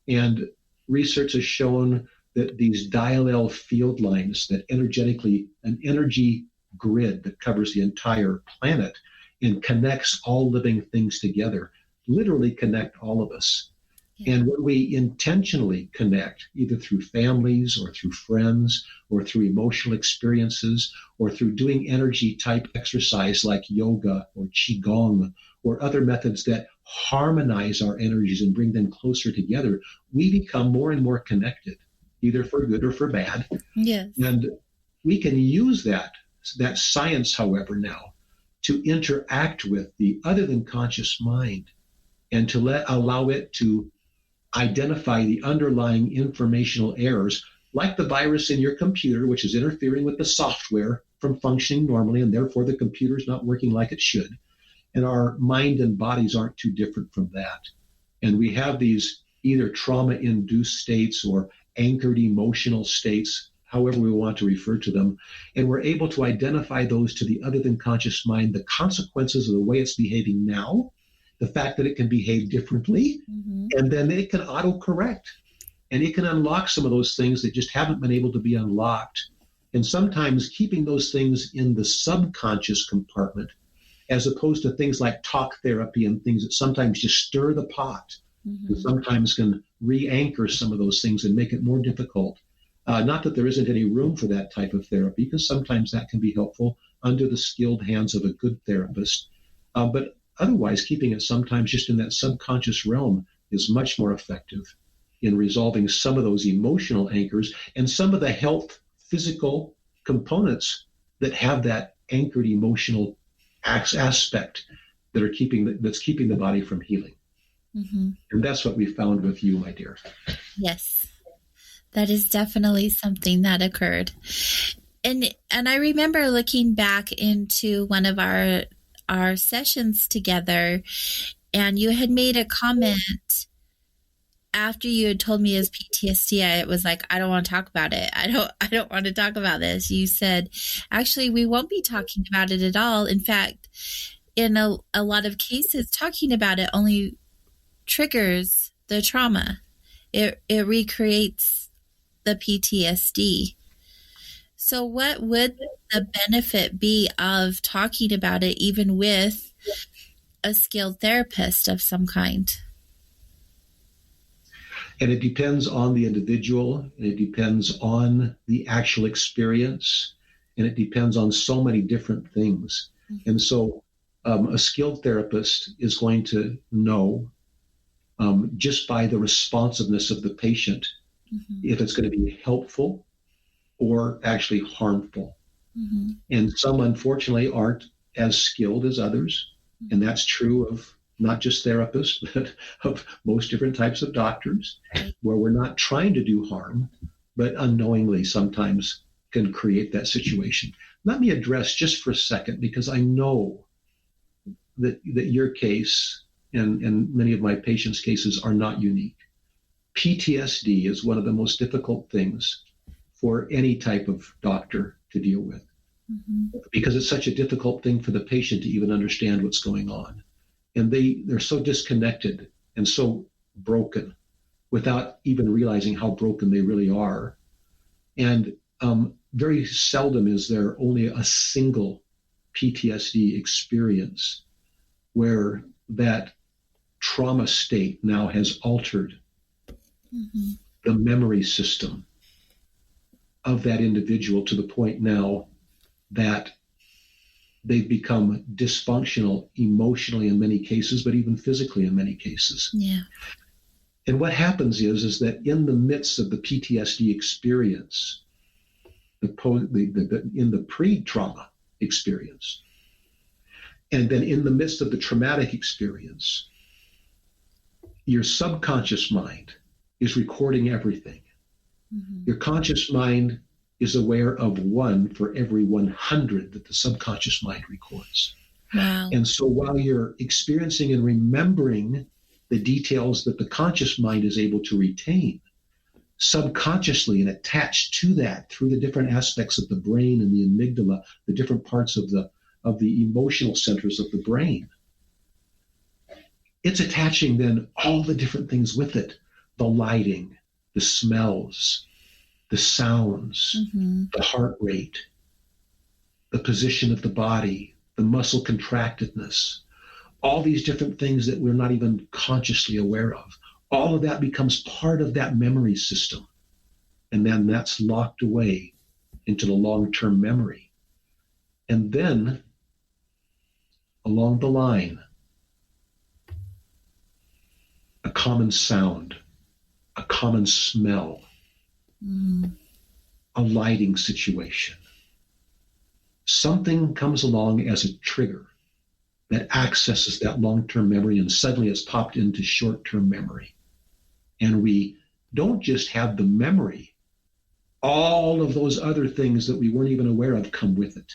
And research has shown that these dial field lines, that energetically, an energy grid that covers the entire planet and connects all living things together, literally connect all of us. Yeah. And when we intentionally connect, either through families or through friends or through emotional experiences or through doing energy type exercise like yoga or qigong or other methods that harmonize our energies and bring them closer together, we become more and more connected, either for good or for bad. Yes. And we can use that science, however, now to interact with the other than conscious mind and to allow it to identify the underlying informational errors, like the virus in your computer, which is interfering with the software from functioning normally, and therefore the computer is not working like it should. And our mind and bodies aren't too different from that. And we have these either trauma-induced states or anchored emotional states, however we want to refer to them, and we're able to identify those to the other than conscious mind, the consequences of the way it's behaving now, the fact that it can behave differently, mm-hmm. and then it can auto-correct. And it can unlock some of those things that just haven't been able to be unlocked. And sometimes keeping those things in the subconscious compartment, as opposed to things like talk therapy and things that sometimes just stir the pot, mm-hmm. and sometimes can re-anchor some of those things and make it more difficult. Not that there isn't any room for that type of therapy, because sometimes that can be helpful under the skilled hands of a good therapist. But otherwise, keeping it sometimes just in that subconscious realm is much more effective in resolving some of those emotional anchors and some of the health physical components that have that anchored emotional aspect that's keeping the body from healing. Mm-hmm. And that's what we found with you, my dear. Yes, that is definitely something that occurred. And I remember looking back into one of our sessions together, and you had made a comment after you had told me his PTSD. It was like, I don't want to talk about it. I don't want to talk about this. You said, actually, we won't be talking about it at all. In fact, in a lot of cases, talking about it only triggers the trauma. It recreates the PTSD. So what would the benefit be of talking about it, even with a skilled therapist of some kind? And it depends on the individual, and it depends on the actual experience, and it depends on so many different things. Mm-hmm. And so a skilled therapist is going to know just by the responsiveness of the patient, mm-hmm. if it's going to be helpful or actually harmful. Mm-hmm. And some, unfortunately, aren't as skilled as others. Mm-hmm. And that's true of not just therapists, but of most different types of doctors, where we're not trying to do harm. but unknowingly sometimes can create that situation. Let me address just for a second, because I know that your case and many of my patients' cases are not unique. PTSD is one of the most difficult things for any type of doctor to deal with, because it's such a difficult thing for the patient to even understand what's going on. And they're so disconnected and so broken without even realizing how broken they really are. And very seldom is there only a single PTSD experience where that trauma state now has altered the memory system of that individual to the point now that they've become dysfunctional emotionally in many cases, but even physically in many cases. Yeah. And what happens is that in the midst of the PTSD experience, in the pre-trauma experience, and then in the midst of the traumatic experience, your subconscious mind is recording everything. Your conscious mind is aware of 1 for every 100 that the subconscious mind records. Wow. And so while you're experiencing and remembering the details that the conscious mind is able to retain, subconsciously and attached to that through the different aspects of the brain and the amygdala, the different parts of the emotional centers of the brain, it's attaching then all the different things with it: the lighting, the smells, the sounds, the heart rate, the position of the body, the muscle contractedness, all these different things that we're not even consciously aware of. All of that becomes part of that memory system. And then that's locked away into the long-term memory. And then along the line, a common sound, a common smell, a lighting situation. Something comes along as a trigger that accesses that long-term memory, and suddenly it's popped into short-term memory. And we don't just have the memory, all of those other things that we weren't even aware of come with it.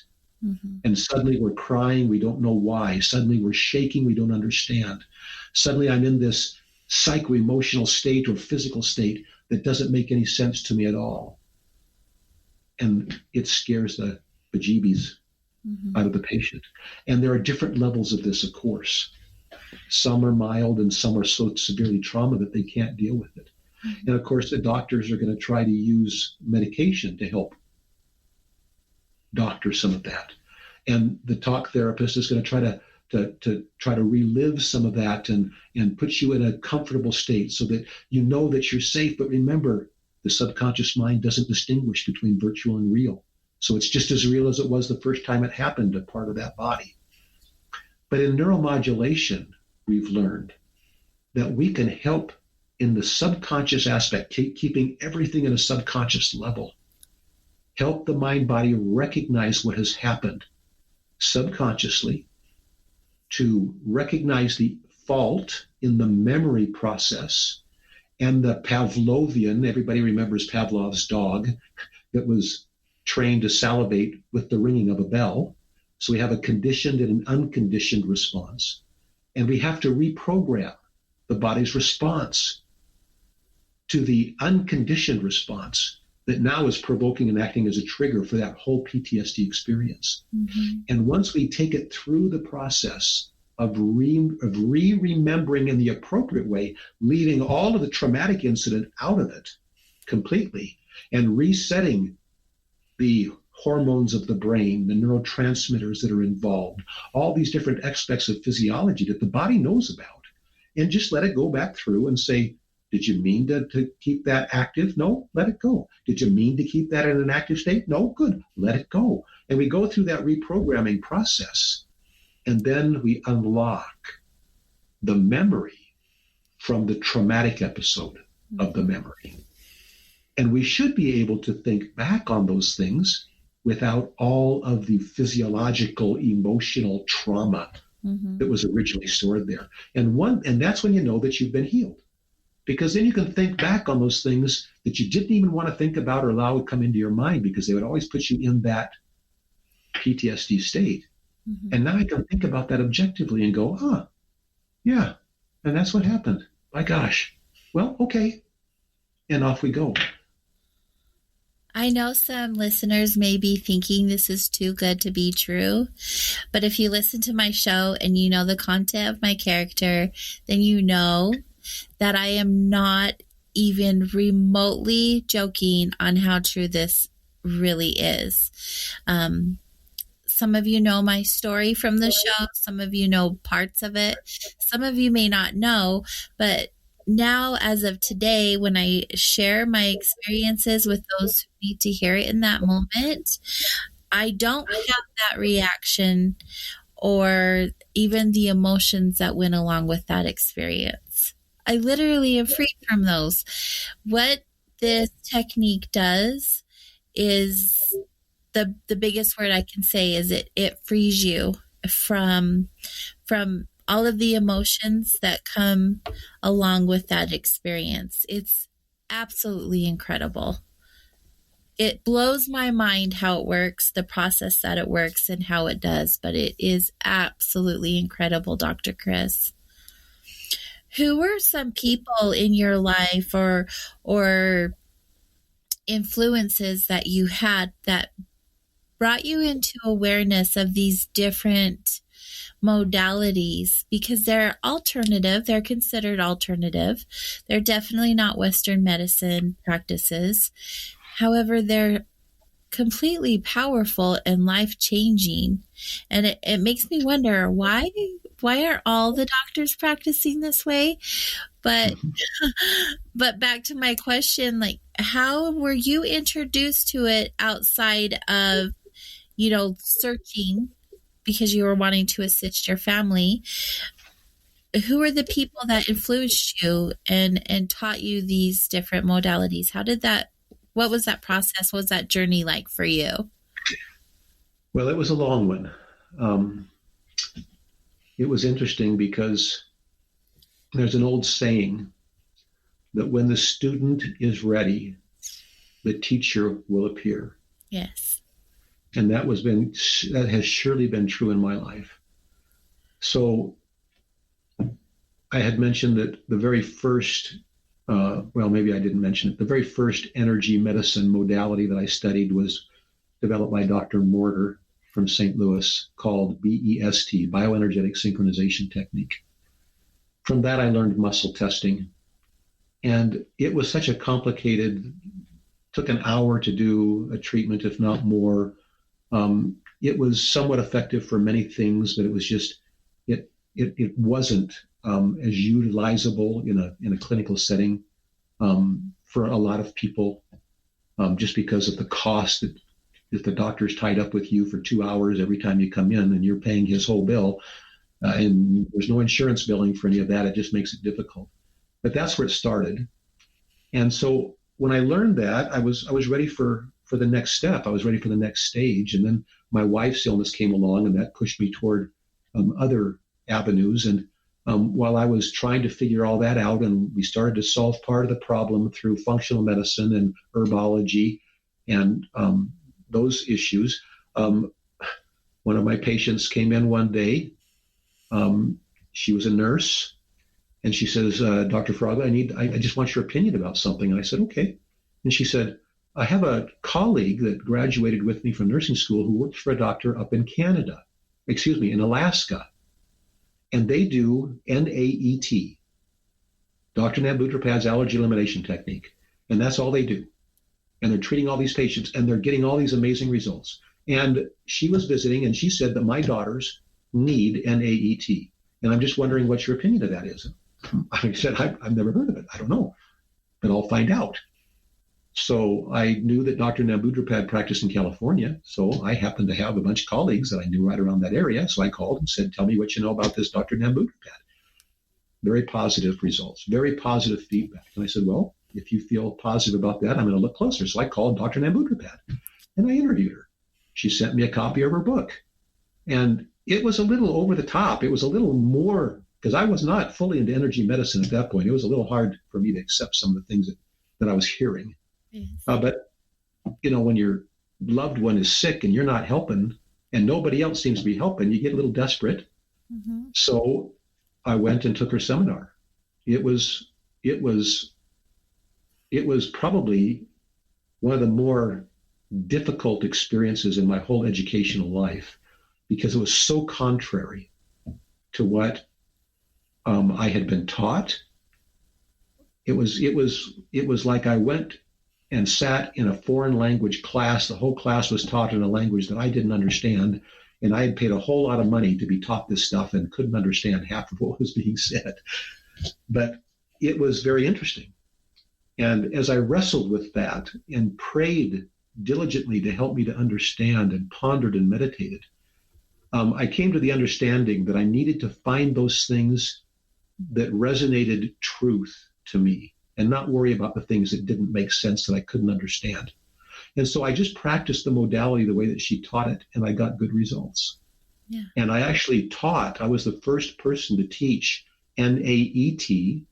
And suddenly we're crying, we don't know why. Suddenly we're shaking, we don't understand. Suddenly I'm in this psycho-emotional state or physical state that doesn't make any sense to me at all. And it scares the bejeebies out of the patient. And there are different levels of this, of course. Some are mild and some are so severely trauma that they can't deal with it. And of course, the doctors are going to try to use medication to help doctor some of that. And the talk therapist is going to try to relive some of that and put you in a comfortable state so that you know that you're safe. But remember, the subconscious mind doesn't distinguish between virtual and real. So it's just as real as it was the first time it happened, a part of that body. But in neuromodulation, we've learned that we can help in the subconscious aspect, keeping everything at a subconscious level, help the mind-body recognize what has happened subconsciously, to recognize the fault in the memory process, and the Pavlovian, everybody remembers Pavlov's dog that was trained to salivate with the ringing of a bell. So we have a conditioned and an unconditioned response. And we have to reprogram the body's response to the unconditioned response that now is provoking and acting as a trigger for that whole PTSD experience. And once we take it through the process of remembering in the appropriate way, leaving all of the traumatic incident out of it completely, and resetting the hormones of the brain, the neurotransmitters that are involved, all these different aspects of physiology that the body knows about, and just let it go back through and say, did you mean to keep that active? No, let it go. Did you mean to keep that in an active state? No, good, let it go. And we go through that reprogramming process, and then we unlock the memory from the traumatic episode of the memory. And we should be able to think back on those things without all of the physiological, emotional trauma that was originally stored there. And that's when you know that you've been healed, because then you can think back on those things that you didn't even want to think about or allow to come into your mind, because they would always put you in that PTSD state. Mm-hmm. And now I can think about that objectively and go, yeah, and that's what happened. My gosh. Well, okay. And off we go. I know some listeners may be thinking this is too good to be true, but if you listen to my show and you know the content of my character, then you know that I am not even remotely joking on how true this really is. Some of you know my story from the show. Some of you know parts of it. Some of you may not know, but now, as of today, when I share my experiences with those who need to hear it in that moment, I don't have that reaction or even the emotions that went along with that experience. I literally am free from those. What this technique does is the biggest word I can say is it frees you from all of the emotions that come along with that experience. It's absolutely incredible. It blows my mind how it works, the process that it works and how it does, but it is absolutely incredible, Dr. Chris. Who were some people in your life or influences that you had that brought you into awareness of these different modalities? Because they're alternative, they're considered alternative. They're definitely not Western medicine practices. However, they're completely powerful and life-changing. And it makes me wonder, why are all the doctors practicing this way? But back to my question, like, how were you introduced to it outside of, searching because you were wanting to assist your family? Who are the people that influenced you and taught you these different modalities? What was that process? What was that journey like for you? Well, it was a long one. It was interesting because there's an old saying that when the student is ready, the teacher will appear. Yes. And that has surely been true in my life. So I had mentioned that the very first, maybe I didn't mention it, the very first energy medicine modality that I studied was developed by Dr. Mortar from St. Louis, called BEST, Bioenergetic Synchronization Technique. From that, I learned muscle testing. And it was such a took an hour to do a treatment, if not more. It was somewhat effective for many things, but it was just, it wasn't as utilizable in a clinical setting for a lot of people, just because of the cost that if the doctor's tied up with you for 2 hours every time you come in and you're paying his whole bill, and there's no insurance billing for any of that, it just makes it difficult. But that's where it started. And so when I learned that, I was ready for the next step. I was ready for the next stage. And then my wife's illness came along, and that pushed me toward other avenues. And while I was trying to figure all that out, and we started to solve part of the problem through functional medicine and herbology and those issues, one of my patients came in one day. She was a nurse, and she says, Dr. Frogley, I just want your opinion about something. And I said, okay. And she said, I have a colleague that graduated with me from nursing school who works for a doctor up in in Alaska. And they do NAET, Dr. Namboodrapad's allergy elimination technique. And that's all they do. And they're treating all these patients, and they're getting all these amazing results. And she was visiting, and she said that my daughters need NAET. And I'm just wondering what your opinion of that is. I said, I've never heard of it. I don't know, but I'll find out. So I knew that Dr. Namboodrapad practiced in California. So I happened to have a bunch of colleagues that I knew right around that area. So I called and said, tell me what you know about this Dr. Namboodrapad. Very positive results, very positive feedback. And I said, well, if you feel positive about that, I'm going to look closer. So I called Dr. Namboodrapad and I interviewed her. She sent me a copy of her book. And it was a little over the top. It was a little more because I was not fully into energy medicine at that point. It was a little hard for me to accept some of the things that I was hearing. Yes. But, when your loved one is sick and you're not helping and nobody else seems to be helping, you get a little desperate. Mm-hmm. So I went and took her seminar. It was probably one of the more difficult experiences in my whole educational life, because it was so contrary to what I had been taught. It was like I went and sat in a foreign language class. The whole class was taught in a language that I didn't understand, and I had paid a whole lot of money to be taught this stuff and couldn't understand half of what was being said. But it was very interesting. And as I wrestled with that and prayed diligently to help me to understand and pondered and meditated, I came to the understanding that I needed to find those things that resonated truth to me and not worry about the things that didn't make sense, that I couldn't understand. And so I just practiced the modality the way that she taught it, and I got good results. Yeah. And I actually I was the first person to teach NAET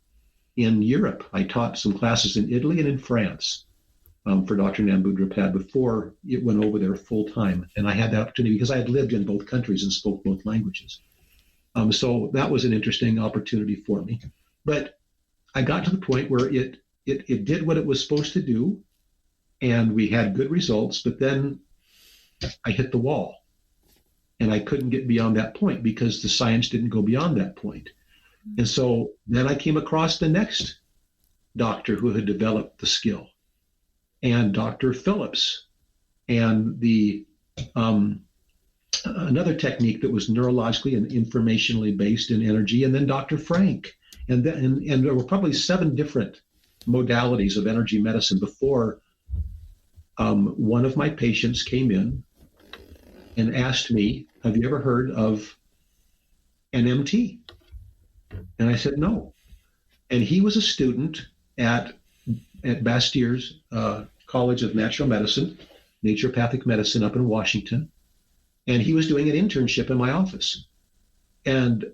in Europe. I taught some classes in Italy and in France for Dr. Namboodrapad before it went over there full time. And I had the opportunity because I had lived in both countries and spoke both languages. So that was an interesting opportunity for me. But I got to the point where it did what it was supposed to do, and we had good results, but then I hit the wall. And I couldn't get beyond that point because the science didn't go beyond that point. And so then I came across the next doctor who had developed the skill, and Dr. Phillips, and the another technique that was neurologically and informationally based in energy, and then Dr. Frank. And there were probably 7 different modalities of energy medicine before one of my patients came in and asked me, "Have you ever heard of NMT?" And I said, "No." And he was a student at Bastier's College of Natural Medicine, Naturopathic Medicine up in Washington. And he was doing an internship in my office. And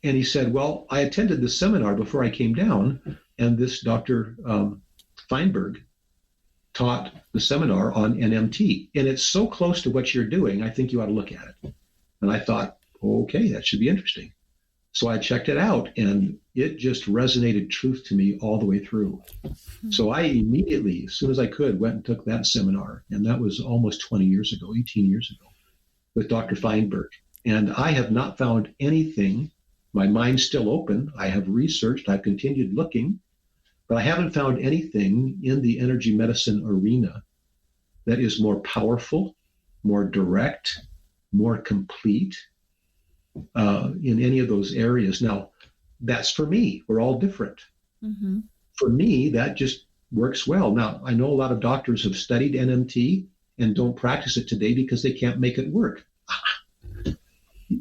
he said, "Well, I attended this seminar before I came down, and this Dr. Feinberg taught the seminar on NMT. And it's so close to what you're doing, I think you ought to look at it." And I thought, okay, that should be interesting. So I checked it out, and it just resonated truth to me all the way through. So I immediately, as soon as I could, went and took that seminar. And that was almost 20 years ago, 18 years ago, with Dr. Feinberg. And I have not found anything. My mind's still open. I have researched. I've continued looking. But I haven't found anything in the energy medicine arena that is more powerful, more direct, more complete in any of those areas. Now, that's for me. We're all different. Mm-hmm. For me, that just works well. Now, I know a lot of doctors have studied NMT and don't practice it today because they can't make it work.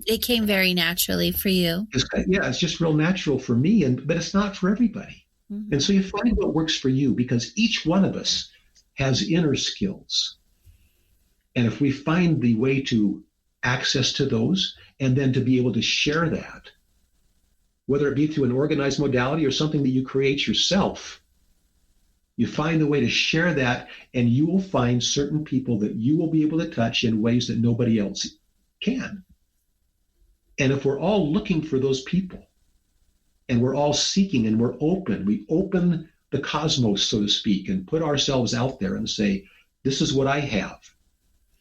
It came very naturally for you. It's just real natural for me, but it's not for everybody. Mm-hmm. And so you find what works for you, because each one of us has inner skills. And if we find the way to access to those, and then to be able to share that, whether it be through an organized modality or something that you create yourself, you find the way to share that, and you will find certain people that you will be able to touch in ways that nobody else can. And if we're all looking for those people, and we're all seeking, and we're open, we open the cosmos, so to speak, and put ourselves out there and say, this is what I have.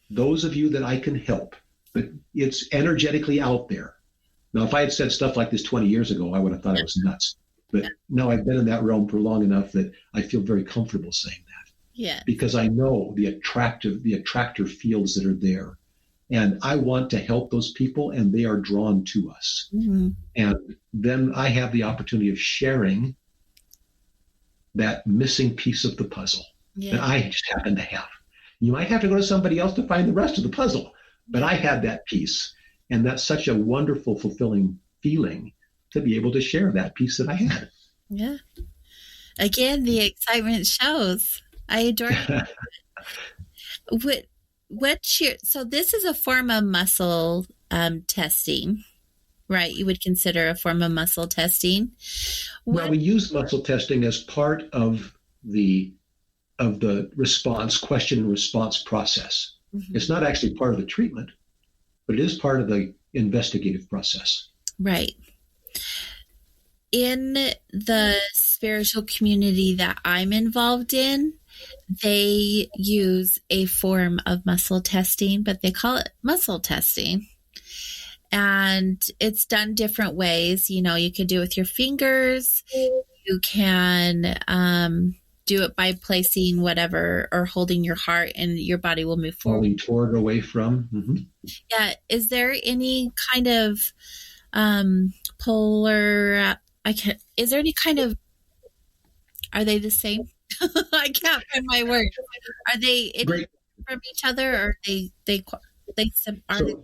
Those of you that I can help, but it's energetically out there. Now, if I had said stuff like this 20 years ago, I would have thought it was nuts. But now I've been in that realm for long enough that I feel very comfortable saying that. Yeah. Because I know the attractor fields that are there. And I want to help those people, and they are drawn to us. Mm-hmm. And then I have the opportunity of sharing that missing piece of the puzzle that I just happen to have. You might have to go to somebody else to find the rest of the puzzle, but I had that piece. And that's such a wonderful, fulfilling feeling to be able to share that piece that I had. Yeah. Again, the excitement shows. I adore it. So this is a form of muscle testing, right, you would consider a form of muscle testing. Well, we use muscle testing as part of the question and response process. Mm-hmm. It's not actually part of the treatment, but it is part of the investigative process. Right. In the spiritual community that I'm involved in, they use a form of muscle testing, but they call it muscle testing. And it's done different ways. You know, you could do it with your fingers. You can do it by placing whatever or holding your heart, and your body will move forward. Falling toward or away from. Mm-hmm. Yeah. Is there any kind of polar... is there any kind of... Are they the same? I can't find my word. Are they from each other, or are they similar?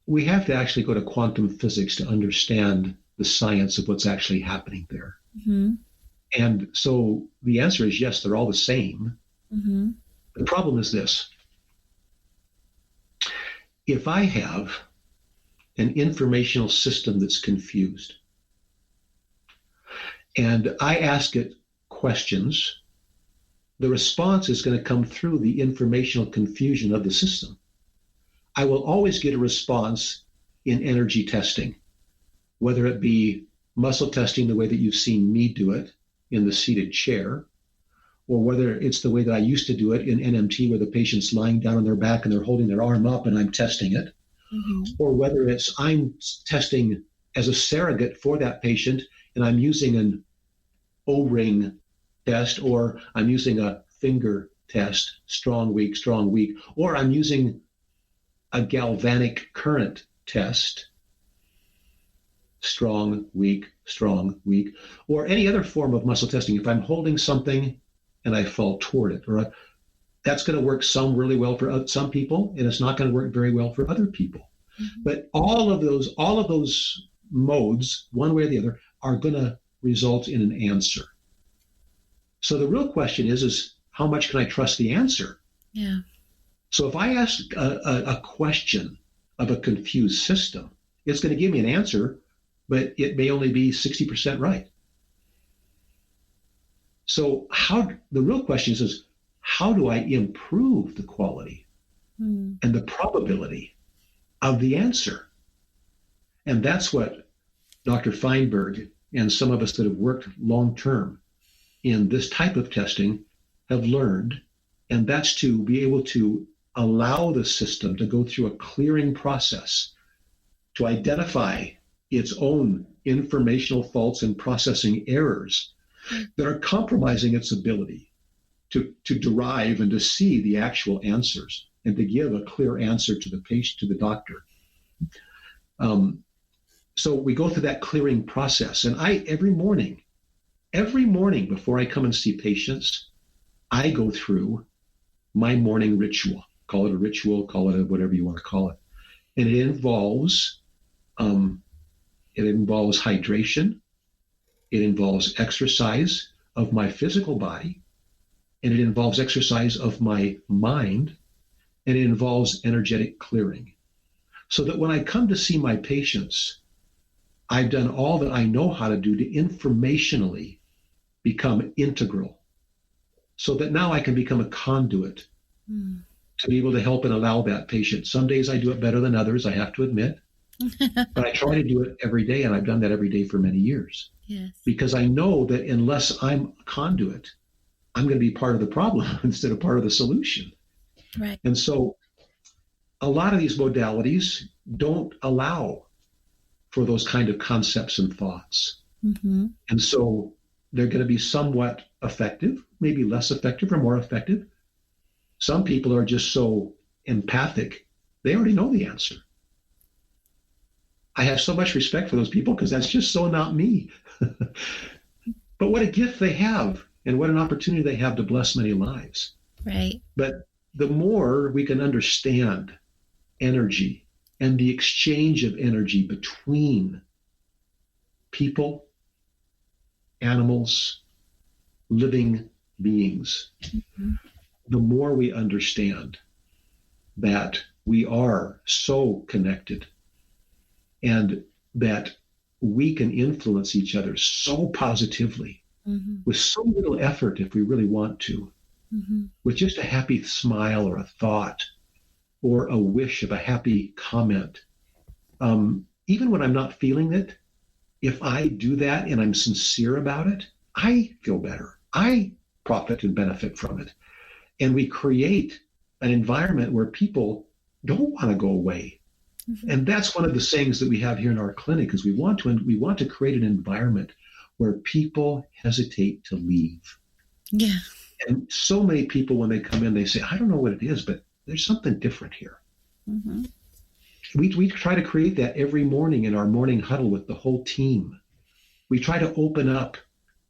We have to actually go to quantum physics to understand the science of what's actually happening there. Mm-hmm. And so the answer is yes, they're all the same. Mm-hmm. The problem is this. If I have an informational system that's confused, and I ask it questions, the response is going to come through the informational confusion of the system. I will always get a response in energy testing, whether it be muscle testing the way that you've seen me do it in the seated chair, or whether it's the way that I used to do it in NMT, where the patient's lying down on their back and they're holding their arm up and I'm testing it, mm-hmm. or whether it's I'm testing as a surrogate for that patient and I'm using an O-ring test, or I'm using a finger test, strong, weak, or I'm using a galvanic current test, strong, weak, or any other form of muscle testing. If I'm holding something and I fall toward it, or that's going to work really well for some people, and it's not going to work very well for other people. Mm-hmm. But all of those modes, one way or the other, are going to result in an answer. So the real question is how much can I trust the answer? Yeah. So if I ask a question of a confused system, it's going to give me an answer, but it may only be 60% right. So the real question is how do I improve the quality and the probability of the answer? And that's what Dr. Feinberg and some of us that have worked long-term in this type of testing have learned, and that's to be able to allow the system to go through a clearing process to identify its own informational faults and processing errors that are compromising its ability to derive and to see the actual answers and to give a clear answer to the patient, to the doctor. So we go through that clearing process, and every morning before I come and see patients, I go through my morning ritual. Call it a ritual, call it whatever you want to call it. And it involves hydration, it involves exercise of my physical body, and it involves exercise of my mind, and it involves energetic clearing. So that when I come to see my patients, I've done all that I know how to do to informationally become integral, so that now I can become a conduit to be able to help and allow that patient. Some days I do it better than others, I have to admit, but I try to do it every day, and I've done that every day for many years. Yes. Because I know that unless I'm a conduit, I'm going to be part of the problem instead of part of the solution. Right. And so a lot of these modalities don't allow for those kind of concepts and thoughts. Mm-hmm. And so they're going to be somewhat effective, maybe less effective or more effective. Some people are just so empathic, they already know the answer. I have so much respect for those people because that's just so not me. But what a gift they have, and what an opportunity they have to bless many lives. Right. But the more we can understand energy and the exchange of energy between people, animals, living beings, the more we understand that we are so connected and that we can influence each other so positively with so little effort if we really want to, with just a happy smile or a thought or a wish of a happy comment. Even when I'm not feeling it, if I do that and I'm sincere about it, I feel better. I profit and benefit from it. And we create an environment where people don't want to go away. And that's one of the sayings that we have here in our clinic is we want to create an environment where people hesitate to leave. Yeah. And so many people, when they come in, they say, I don't know what it is, but there's something different here. We try to create that every morning in our morning huddle with the whole team. We try to open up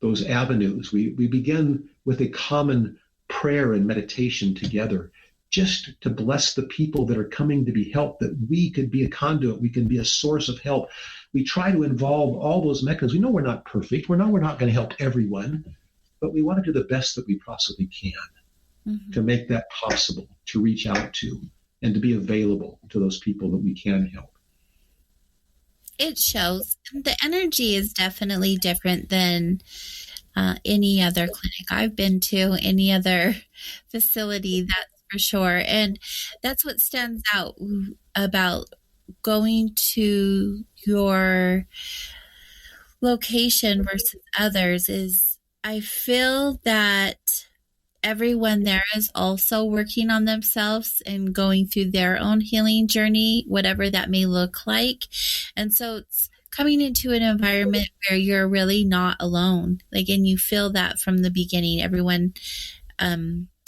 those avenues. We begin with a common prayer and meditation together, just to bless the people that are coming to be helped, that we could be a conduit, we can be a source of help. We try to involve all those mechanisms. We know we're not perfect. We're not going to help everyone, but we want to do the best that we possibly can to make that possible, to reach out to, and to be available to those people that we can help. It shows. The energy is definitely different than any other clinic I've been to, any other facility, that's for sure. And that's what stands out about going to your location versus others is I feel that everyone there is also working on themselves and going through their own healing journey, whatever that may look like. And so it's coming into an environment where you're really not alone. Like, and you feel that from the beginning. Everyone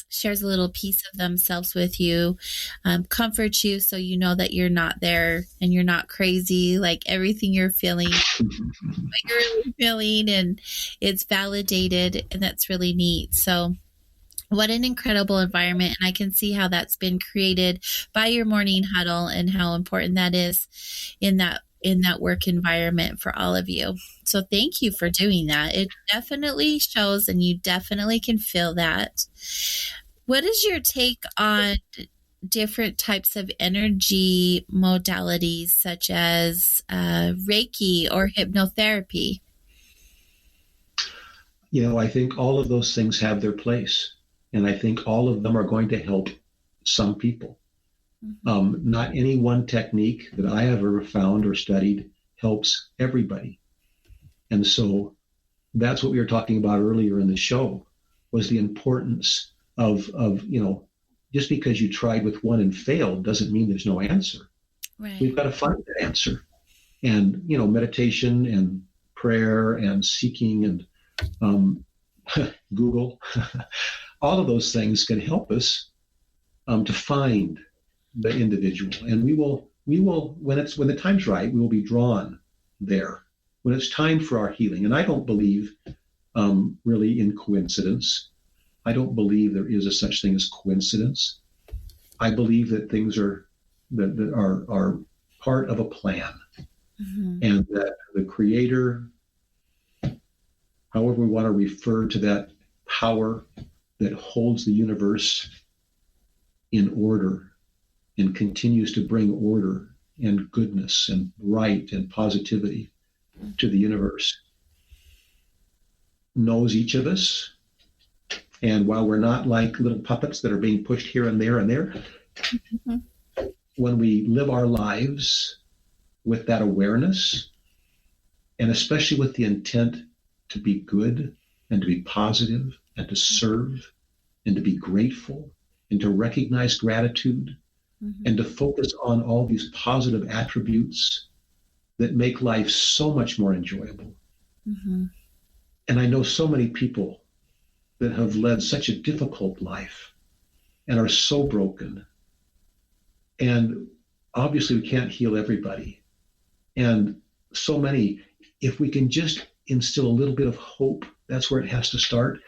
shares a little piece of themselves with you, comforts you so you know that you're not there and you're not crazy. Like everything you're feeling, what you're really feeling, and it's validated, and that's really neat. So what an incredible environment. And I can see how that's been created by your morning huddle and how important that is in that work environment for all of you. So thank you for doing that. It definitely shows, and you definitely can feel that. What is your take on different types of energy modalities such as Reiki or hypnotherapy? I think all of those things have their place. And I think all of them are going to help some people. Not any one technique that I have ever found or studied helps everybody. And so that's what we were talking about earlier in the show, was the importance of just because you tried with one and failed doesn't mean there's no answer. Right. We've got to find that answer. And, meditation and prayer and seeking and Google, all of those things can help us to find the individual. And we will, when the time's right, we will be drawn there when it's time for our healing. And I don't believe really in coincidence. I don't believe there is a such thing as coincidence. I believe that things are part of a plan, and that the Creator, however we want to refer to that power that holds the universe in order and continues to bring order and goodness and right and positivity to the universe, knows each of us. And while we're not like little puppets that are being pushed here and there, when we live our lives with that awareness, and especially with the intent to be good and to be positive and to serve and to be grateful and to recognize gratitude and to focus on all these positive attributes that make life so much more enjoyable. And I know so many people that have led such a difficult life and are so broken. And obviously we can't heal everybody. And so many, if we can just instill a little bit of hope, that's where it has to start.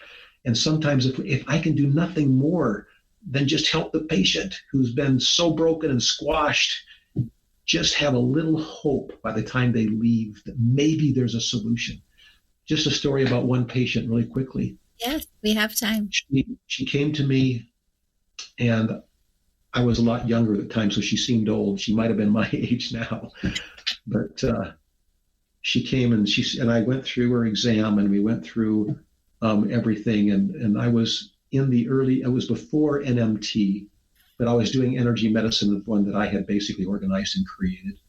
And sometimes if I can do nothing more than just help the patient who's been so broken and squashed, just have a little hope by the time they leave that maybe there's a solution. Just a story about one patient really quickly. Yes, we have time. She came to me, and I was a lot younger at the time, so she seemed old. She might have been my age now, but she came and I went through her exam, and we went through everything. And I was it was before NMT, but I was doing energy medicine, the one that I had basically organized and created.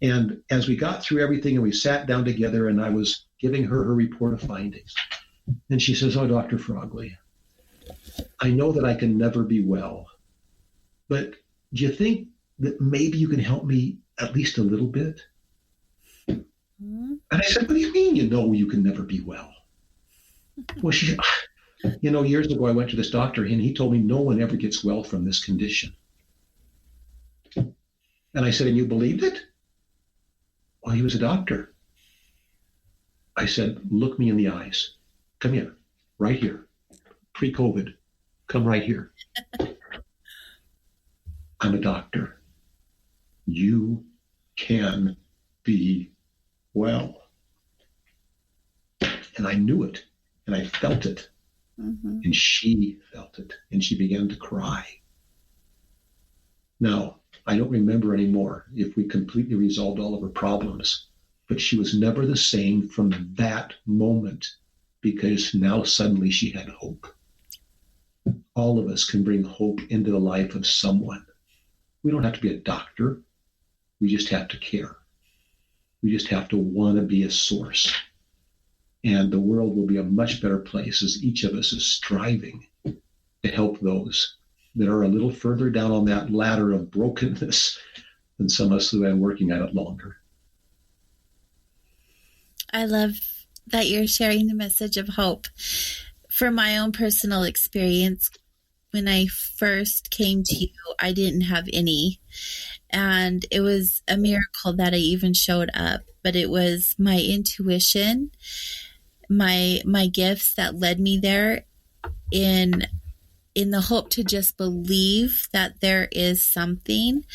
And as we got through everything and we sat down together and I was giving her report of findings, and she says, "Oh, Dr. Frogley, I know that I can never be well, but do you think that maybe you can help me at least a little bit?" And I said, "What do you mean you can never be well?" Well, she said, years ago I went to this doctor and he told me no one ever gets well from this condition. And I said, "And you believed it?" Well, he was a doctor. I said, "Look me in the eyes. Come here, right here. Pre-COVID, come right here. I'm a doctor. You can be well." And I knew it, and I felt it. Mm-hmm. And she felt it, and she began to cry. Now, I don't remember anymore if we completely resolved all of her problems, but she was never the same from that moment, because now suddenly she had hope. All of us can bring hope into the life of someone. We don't have to be a doctor. We just have to care. We just have to want to be a source. And the world will be a much better place as each of us is striving to help those that are a little further down on that ladder of brokenness than some of us who have been working at it longer. I love that you're sharing the message of hope. From my own personal experience, when I first came to you, I didn't have any. And it was a miracle that I even showed up. But it was my intuition, my gifts that led me there in the hope to just believe that there is something.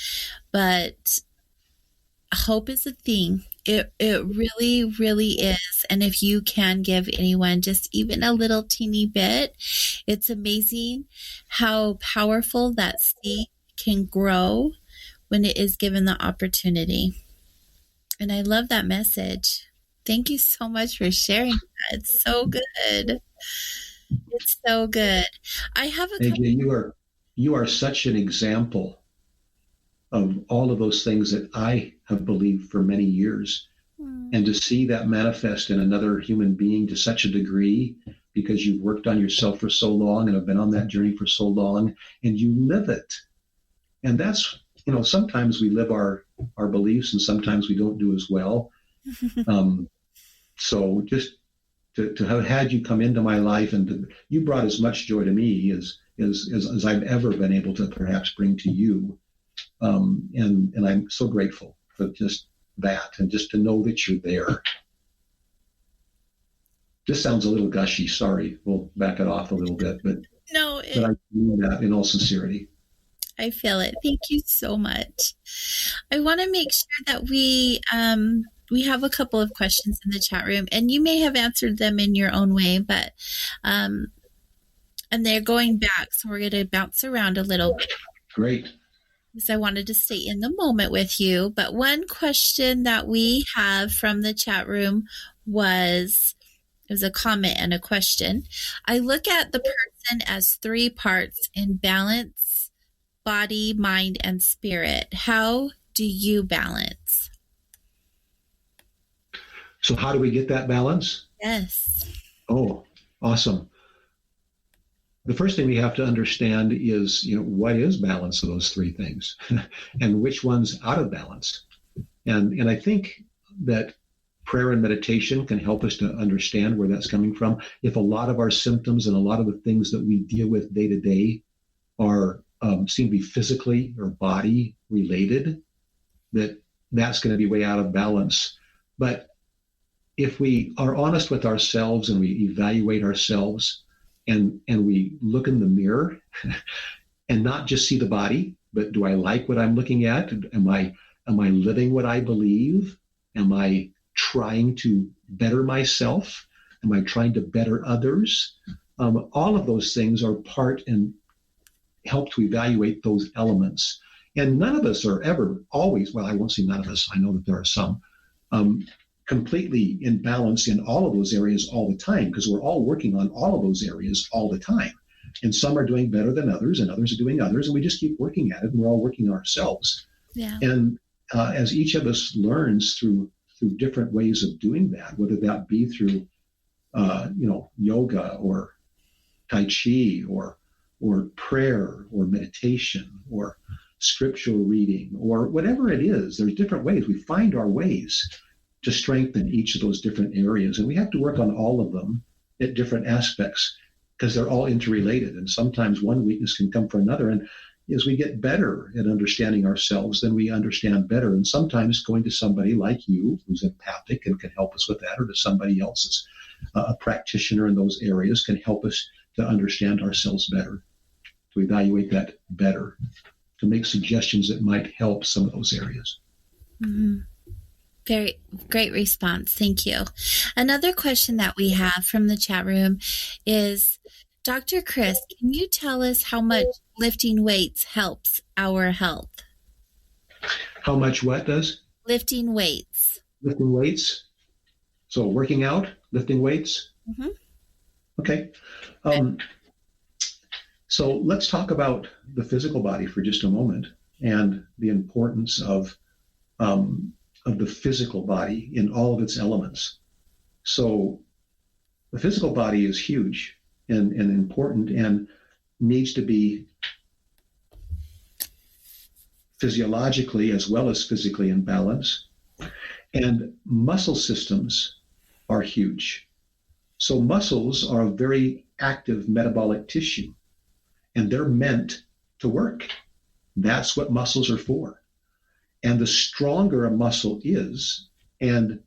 But hope is a thing. It really, really is. And if you can give anyone just even a little teeny bit, it's amazing how powerful that seed can grow when it is given the opportunity. And I love that message. Thank you so much for sharing that. It's so good. It's so good. I have a AJ, you are such an example of all of those things that I have believed for many years. And to see that manifest in another human being to such a degree, because you've worked on yourself for so long and have been on that journey for so long, and you live it. And that's, sometimes we live our beliefs and sometimes we don't do as well. So just to have had you come into my life, and you brought as much joy to me as I've ever been able to perhaps bring to you. And I'm so grateful for just that, and just to know that you're there. This sounds a little gushy. Sorry, we'll back it off a little bit, but I mean that in all sincerity. I feel it. Thank you so much. I want to make sure that we have a couple of questions in the chat room, and you may have answered them in your own way, but and they're going back, so we're going to bounce around a little bit. Great. Because I wanted to stay in the moment with you. But one question that we have from the chat room was a comment and a question. I look at the person as three parts in balance: body, mind, and spirit. How do you balance? So how do we get that balance? Yes. Oh, awesome. The first thing we have to understand is, what is balance of those three things and which one's out of balance. And I think that prayer and meditation can help us to understand where that's coming from. If a lot of our symptoms and a lot of the things that we deal with day to day are seem to be physically or body related, that's going to be way out of balance. But if we are honest with ourselves and we evaluate ourselves, and we look in the mirror and not just see the body, but do I like what I'm looking at? Am I living what I believe? Am I trying to better myself? Am I trying to better others? All of those things are part and help to evaluate those elements. And none of us are ever always, well, I won't say none of us, I know that there are some, completely in balance in all of those areas all the time, because we're all working on all of those areas all the time. And some are doing better than others, and others are doing others, and we just keep working at it, and we're all working on ourselves. Yeah. And as each of us learns through different ways of doing that, whether that be through, yoga or Tai Chi or prayer or meditation or scriptural reading or whatever it is, there's different ways. We find our ways to strengthen each of those different areas. And we have to work on all of them at different aspects because they're all interrelated. And sometimes one weakness can come from another. And as we get better at understanding ourselves, then we understand better. And sometimes going to somebody like you who's empathic and can help us with that, or to somebody else that's a practitioner in those areas can help us to understand ourselves better, to evaluate that better, to make suggestions that might help some of those areas. Mm-hmm. Very great response. Thank you. Another question that we have from the chat room is, Dr. Chris, can you tell us how much lifting weights helps our health? How much what does? Lifting weights. Lifting weights? So working out, lifting weights? Mm-hmm. Okay. So let's talk about the physical body for just a moment and the importance of the physical body in all of its elements. So the physical body is huge and important and needs to be physiologically as well as physically in balance. And muscle systems are huge. So muscles are a very active metabolic tissue, and they're meant to work. That's what muscles are for. And the stronger a muscle is, and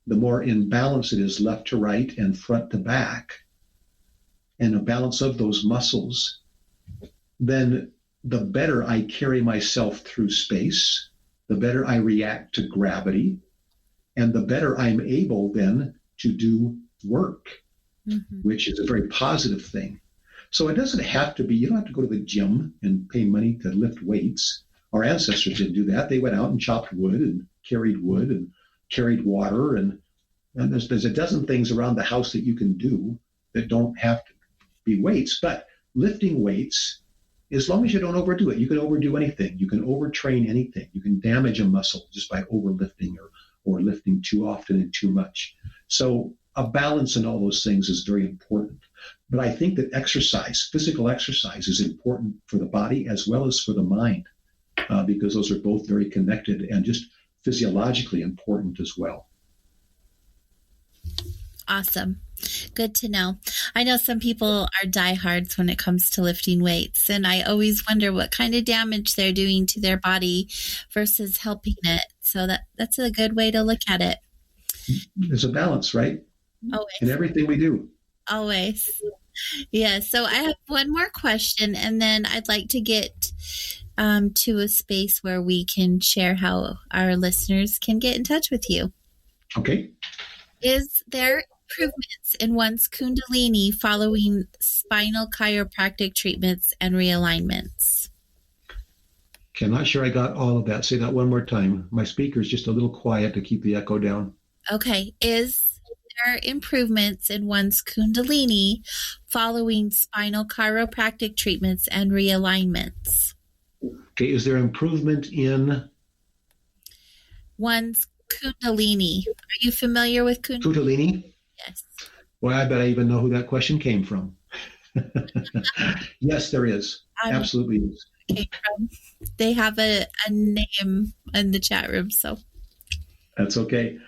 the more in balance it is left to right and front to back, and a balance of those muscles, then the better I carry myself through space, the better I react to gravity, and the better I'm able then to do work, which is a very positive thing. So it doesn't have to be, you don't have to go to the gym and pay money to lift weights. Our ancestors didn't do that. They went out and chopped wood and carried water. And there's a dozen things around the house that you can do that don't have to be weights. But lifting weights, as long as you don't overdo it, you can overdo anything. You can overtrain anything. You can damage a muscle just by overlifting or lifting too often and too much. So a balance in all those things is very important. But I think that exercise, physical exercise, is important for the body as well as for the mind, because those are both very connected and just physiologically important as well. Awesome. Good to know. I know some people are diehards when it comes to lifting weights, and I always wonder what kind of damage they're doing to their body versus helping it. So that's a good way to look at it. There's a balance, right? Always. In everything we do. Always. Yeah. So I have one more question, and then I'd like to get to a space where we can share how our listeners can get in touch with you. Okay. Is there improvements in one's Kundalini following spinal chiropractic treatments and realignments? Okay, I'm not sure I got all of that. Say that one more time. My speaker's just a little quiet to keep the echo down. Okay. Is there improvements in one's Kundalini following spinal chiropractic treatments and realignments? Okay, is there improvement in one's Kundalini? Are you familiar with Kundalini? Yes. Well, I bet I even know who that question came from. Yes, there is. Absolutely is. Came from. They have a name in the chat room, so that's okay.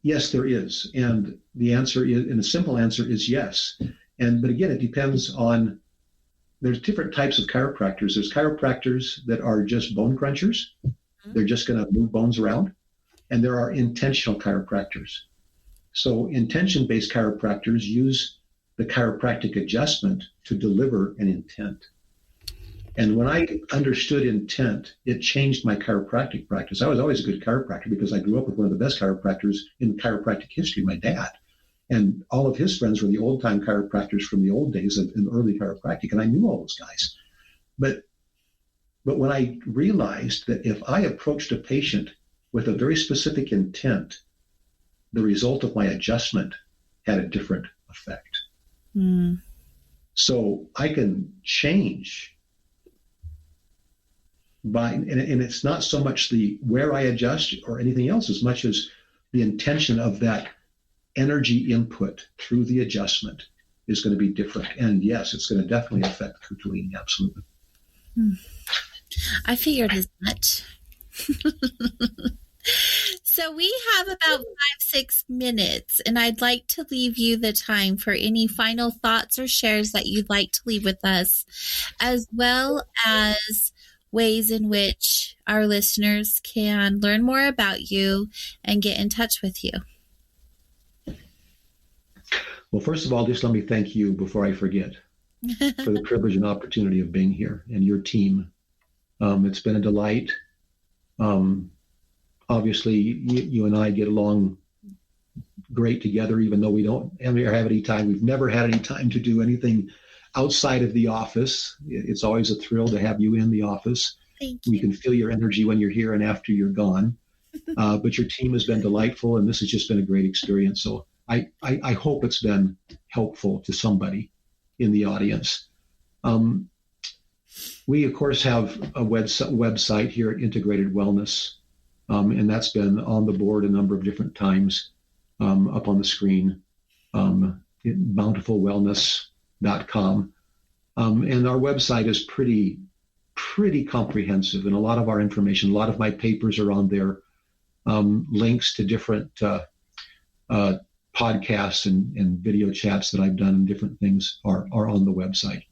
Yes, there is, and the answer is, and the simple answer is yes. But again, it depends on. There's different types of chiropractors. There's chiropractors that are just bone crunchers. Mm-hmm. They're just going to move bones around, and there are intentional chiropractors. So intention-based chiropractors use the chiropractic adjustment to deliver an intent. And when I understood intent, it changed my chiropractic practice. I was always a good chiropractor because I grew up with one of the best chiropractors in chiropractic history, my dad. And all of his friends were the old-time chiropractors from the old days of in early chiropractic, and I knew all those guys. But when I realized that if I approached a patient with a very specific intent, the result of my adjustment had a different effect. Mm. So I can change and it's not so much the where I adjust or anything else as much as the intention of that energy input through the adjustment is going to be different. And yes, it's going to definitely affect Kundalini, absolutely. I figured as much. So we have about 5-6 minutes, and I'd like to leave you the time for any final thoughts or shares that you'd like to leave with us, as well as ways in which our listeners can learn more about you and get in touch with you. Well, first of all, just let me thank you before I forget for the privilege and opportunity of being here and your team. It's been a delight. Obviously, you and I get along great together, even though we don't ever have any time. We've never had any time to do anything outside of the office. It's always a thrill to have you in the office. Thank you. We can feel your energy when you're here and after you're gone. But your team has been delightful, and this has just been a great experience. So I hope it's been helpful to somebody in the audience. We, of course, have a website here at Integrated Wellness, and that's been on the board a number of different times up on the screen, bountifulwellness.com. And our website is pretty comprehensive, and a lot of our information, a lot of my papers are on there. Links to different podcasts and video chats that I've done and different things are on the website.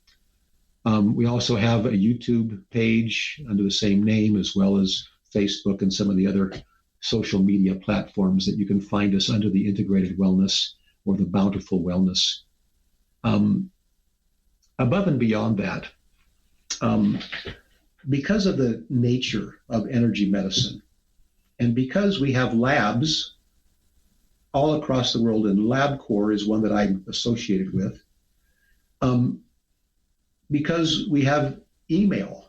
We also have a YouTube page under the same name, as well as Facebook and some of the other social media platforms that you can find us under the Integrated Wellness or the Bountiful Wellness. Above and beyond that, because of the nature of energy medicine, and because we have labs all across the world, and LabCorp is one that I'm associated with, because we have email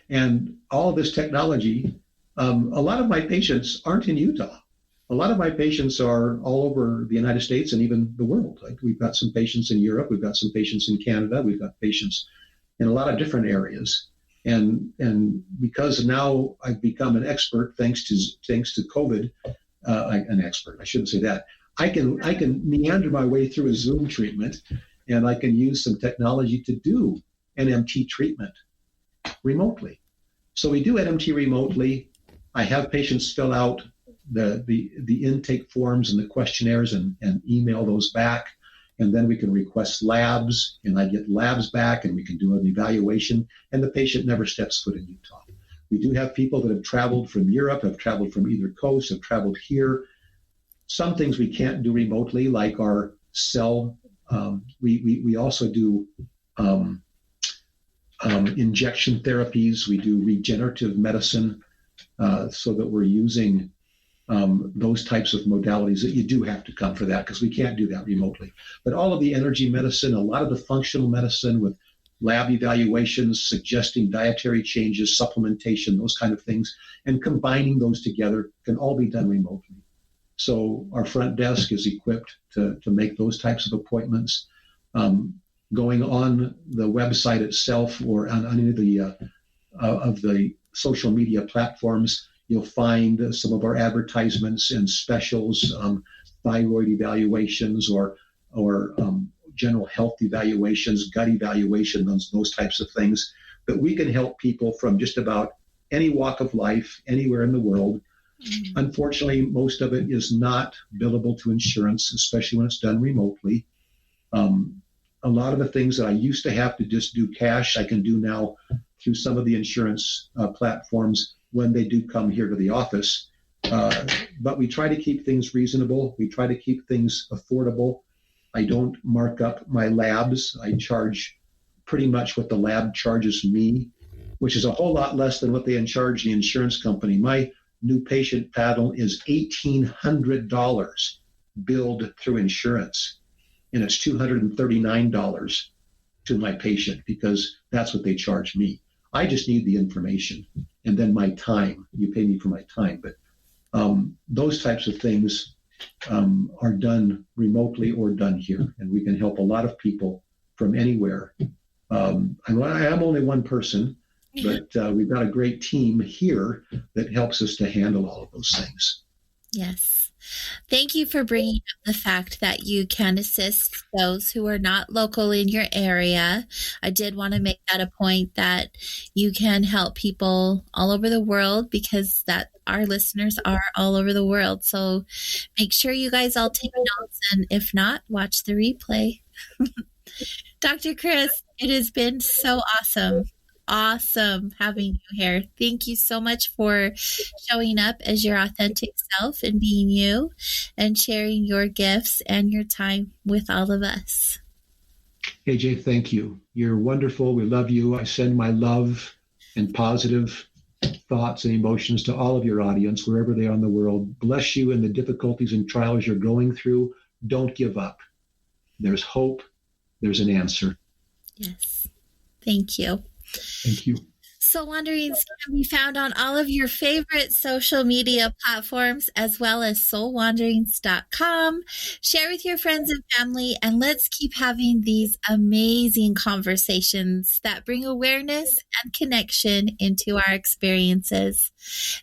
and all of this technology, a lot of my patients aren't in Utah. A lot of my patients are all over the United States and even the world. Like, we've got some patients in Europe, we've got some patients in Canada, we've got patients in a lot of different areas. And because now I've become an expert thanks to COVID, an expert, I shouldn't say that. I can meander my way through a Zoom treatment, and I can use some technology to do NMT treatment remotely. So we do NMT remotely. I have patients fill out the intake forms and the questionnaires and email those back. And then we can request labs, and I get labs back, and we can do an evaluation, and the patient never steps foot in Utah. We do have people that have traveled from Europe, have traveled from either coast, have traveled here. Some things we can't do remotely, like our cell. We also do injection therapies. We do regenerative medicine, so that we're using those types of modalities that you do have to come for that, because we can't do that remotely. But all of the energy medicine, a lot of the functional medicine with lab evaluations, suggesting dietary changes, supplementation, those kind of things, and combining those together can all be done remotely. So our front desk is equipped to make those types of appointments. Going on the website itself or on any of the social media platforms, you'll find some of our advertisements and specials, thyroid evaluations or general health evaluations, gut evaluation, those types of things. But we can help people from just about any walk of life, anywhere in the world. Mm-hmm. Unfortunately, most of it is not billable to insurance, especially when it's done remotely. A lot of the things that I used to have to just do cash, I can do now through some of the insurance platforms when they do come here to the office. But we try to keep things reasonable. We try to keep things affordable. I don't mark up my labs. I charge pretty much what the lab charges me, which is a whole lot less than what they charge the insurance company. My new patient panel is $1,800 billed through insurance, and it's $239 to my patient because that's what they charge me. I just need the information and then my time. You pay me for my time. But those types of things are done remotely or done here, and we can help a lot of people from anywhere. I am only one person, but we've got a great team here that helps us to handle all of those things. Yes. Thank you for bringing up the fact that you can assist those who are not local in your area. I did want to make that a point that you can help people all over the world, because that our listeners are all over the world. So make sure you guys all take notes, and if not, watch the replay. Dr. Chris, it has been so awesome having you here. Thank you so much for showing up as your authentic self and being you and sharing your gifts and your time with all of us. AJ, thank you. You're wonderful. We love you. I send my love and positive thoughts and emotions to all of your audience, wherever they are in the world. Bless you in the difficulties and trials you're going through. Don't give up. There's hope. There's an answer. Yes. Thank you. Thank you. Soul Wanderings can be found on all of your favorite social media platforms, as well as soulwanderings.com. Share with your friends and family, and let's keep having these amazing conversations that bring awareness and connection into our experiences.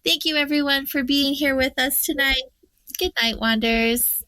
Thank you, everyone, for being here with us tonight. Good night, Wanderers.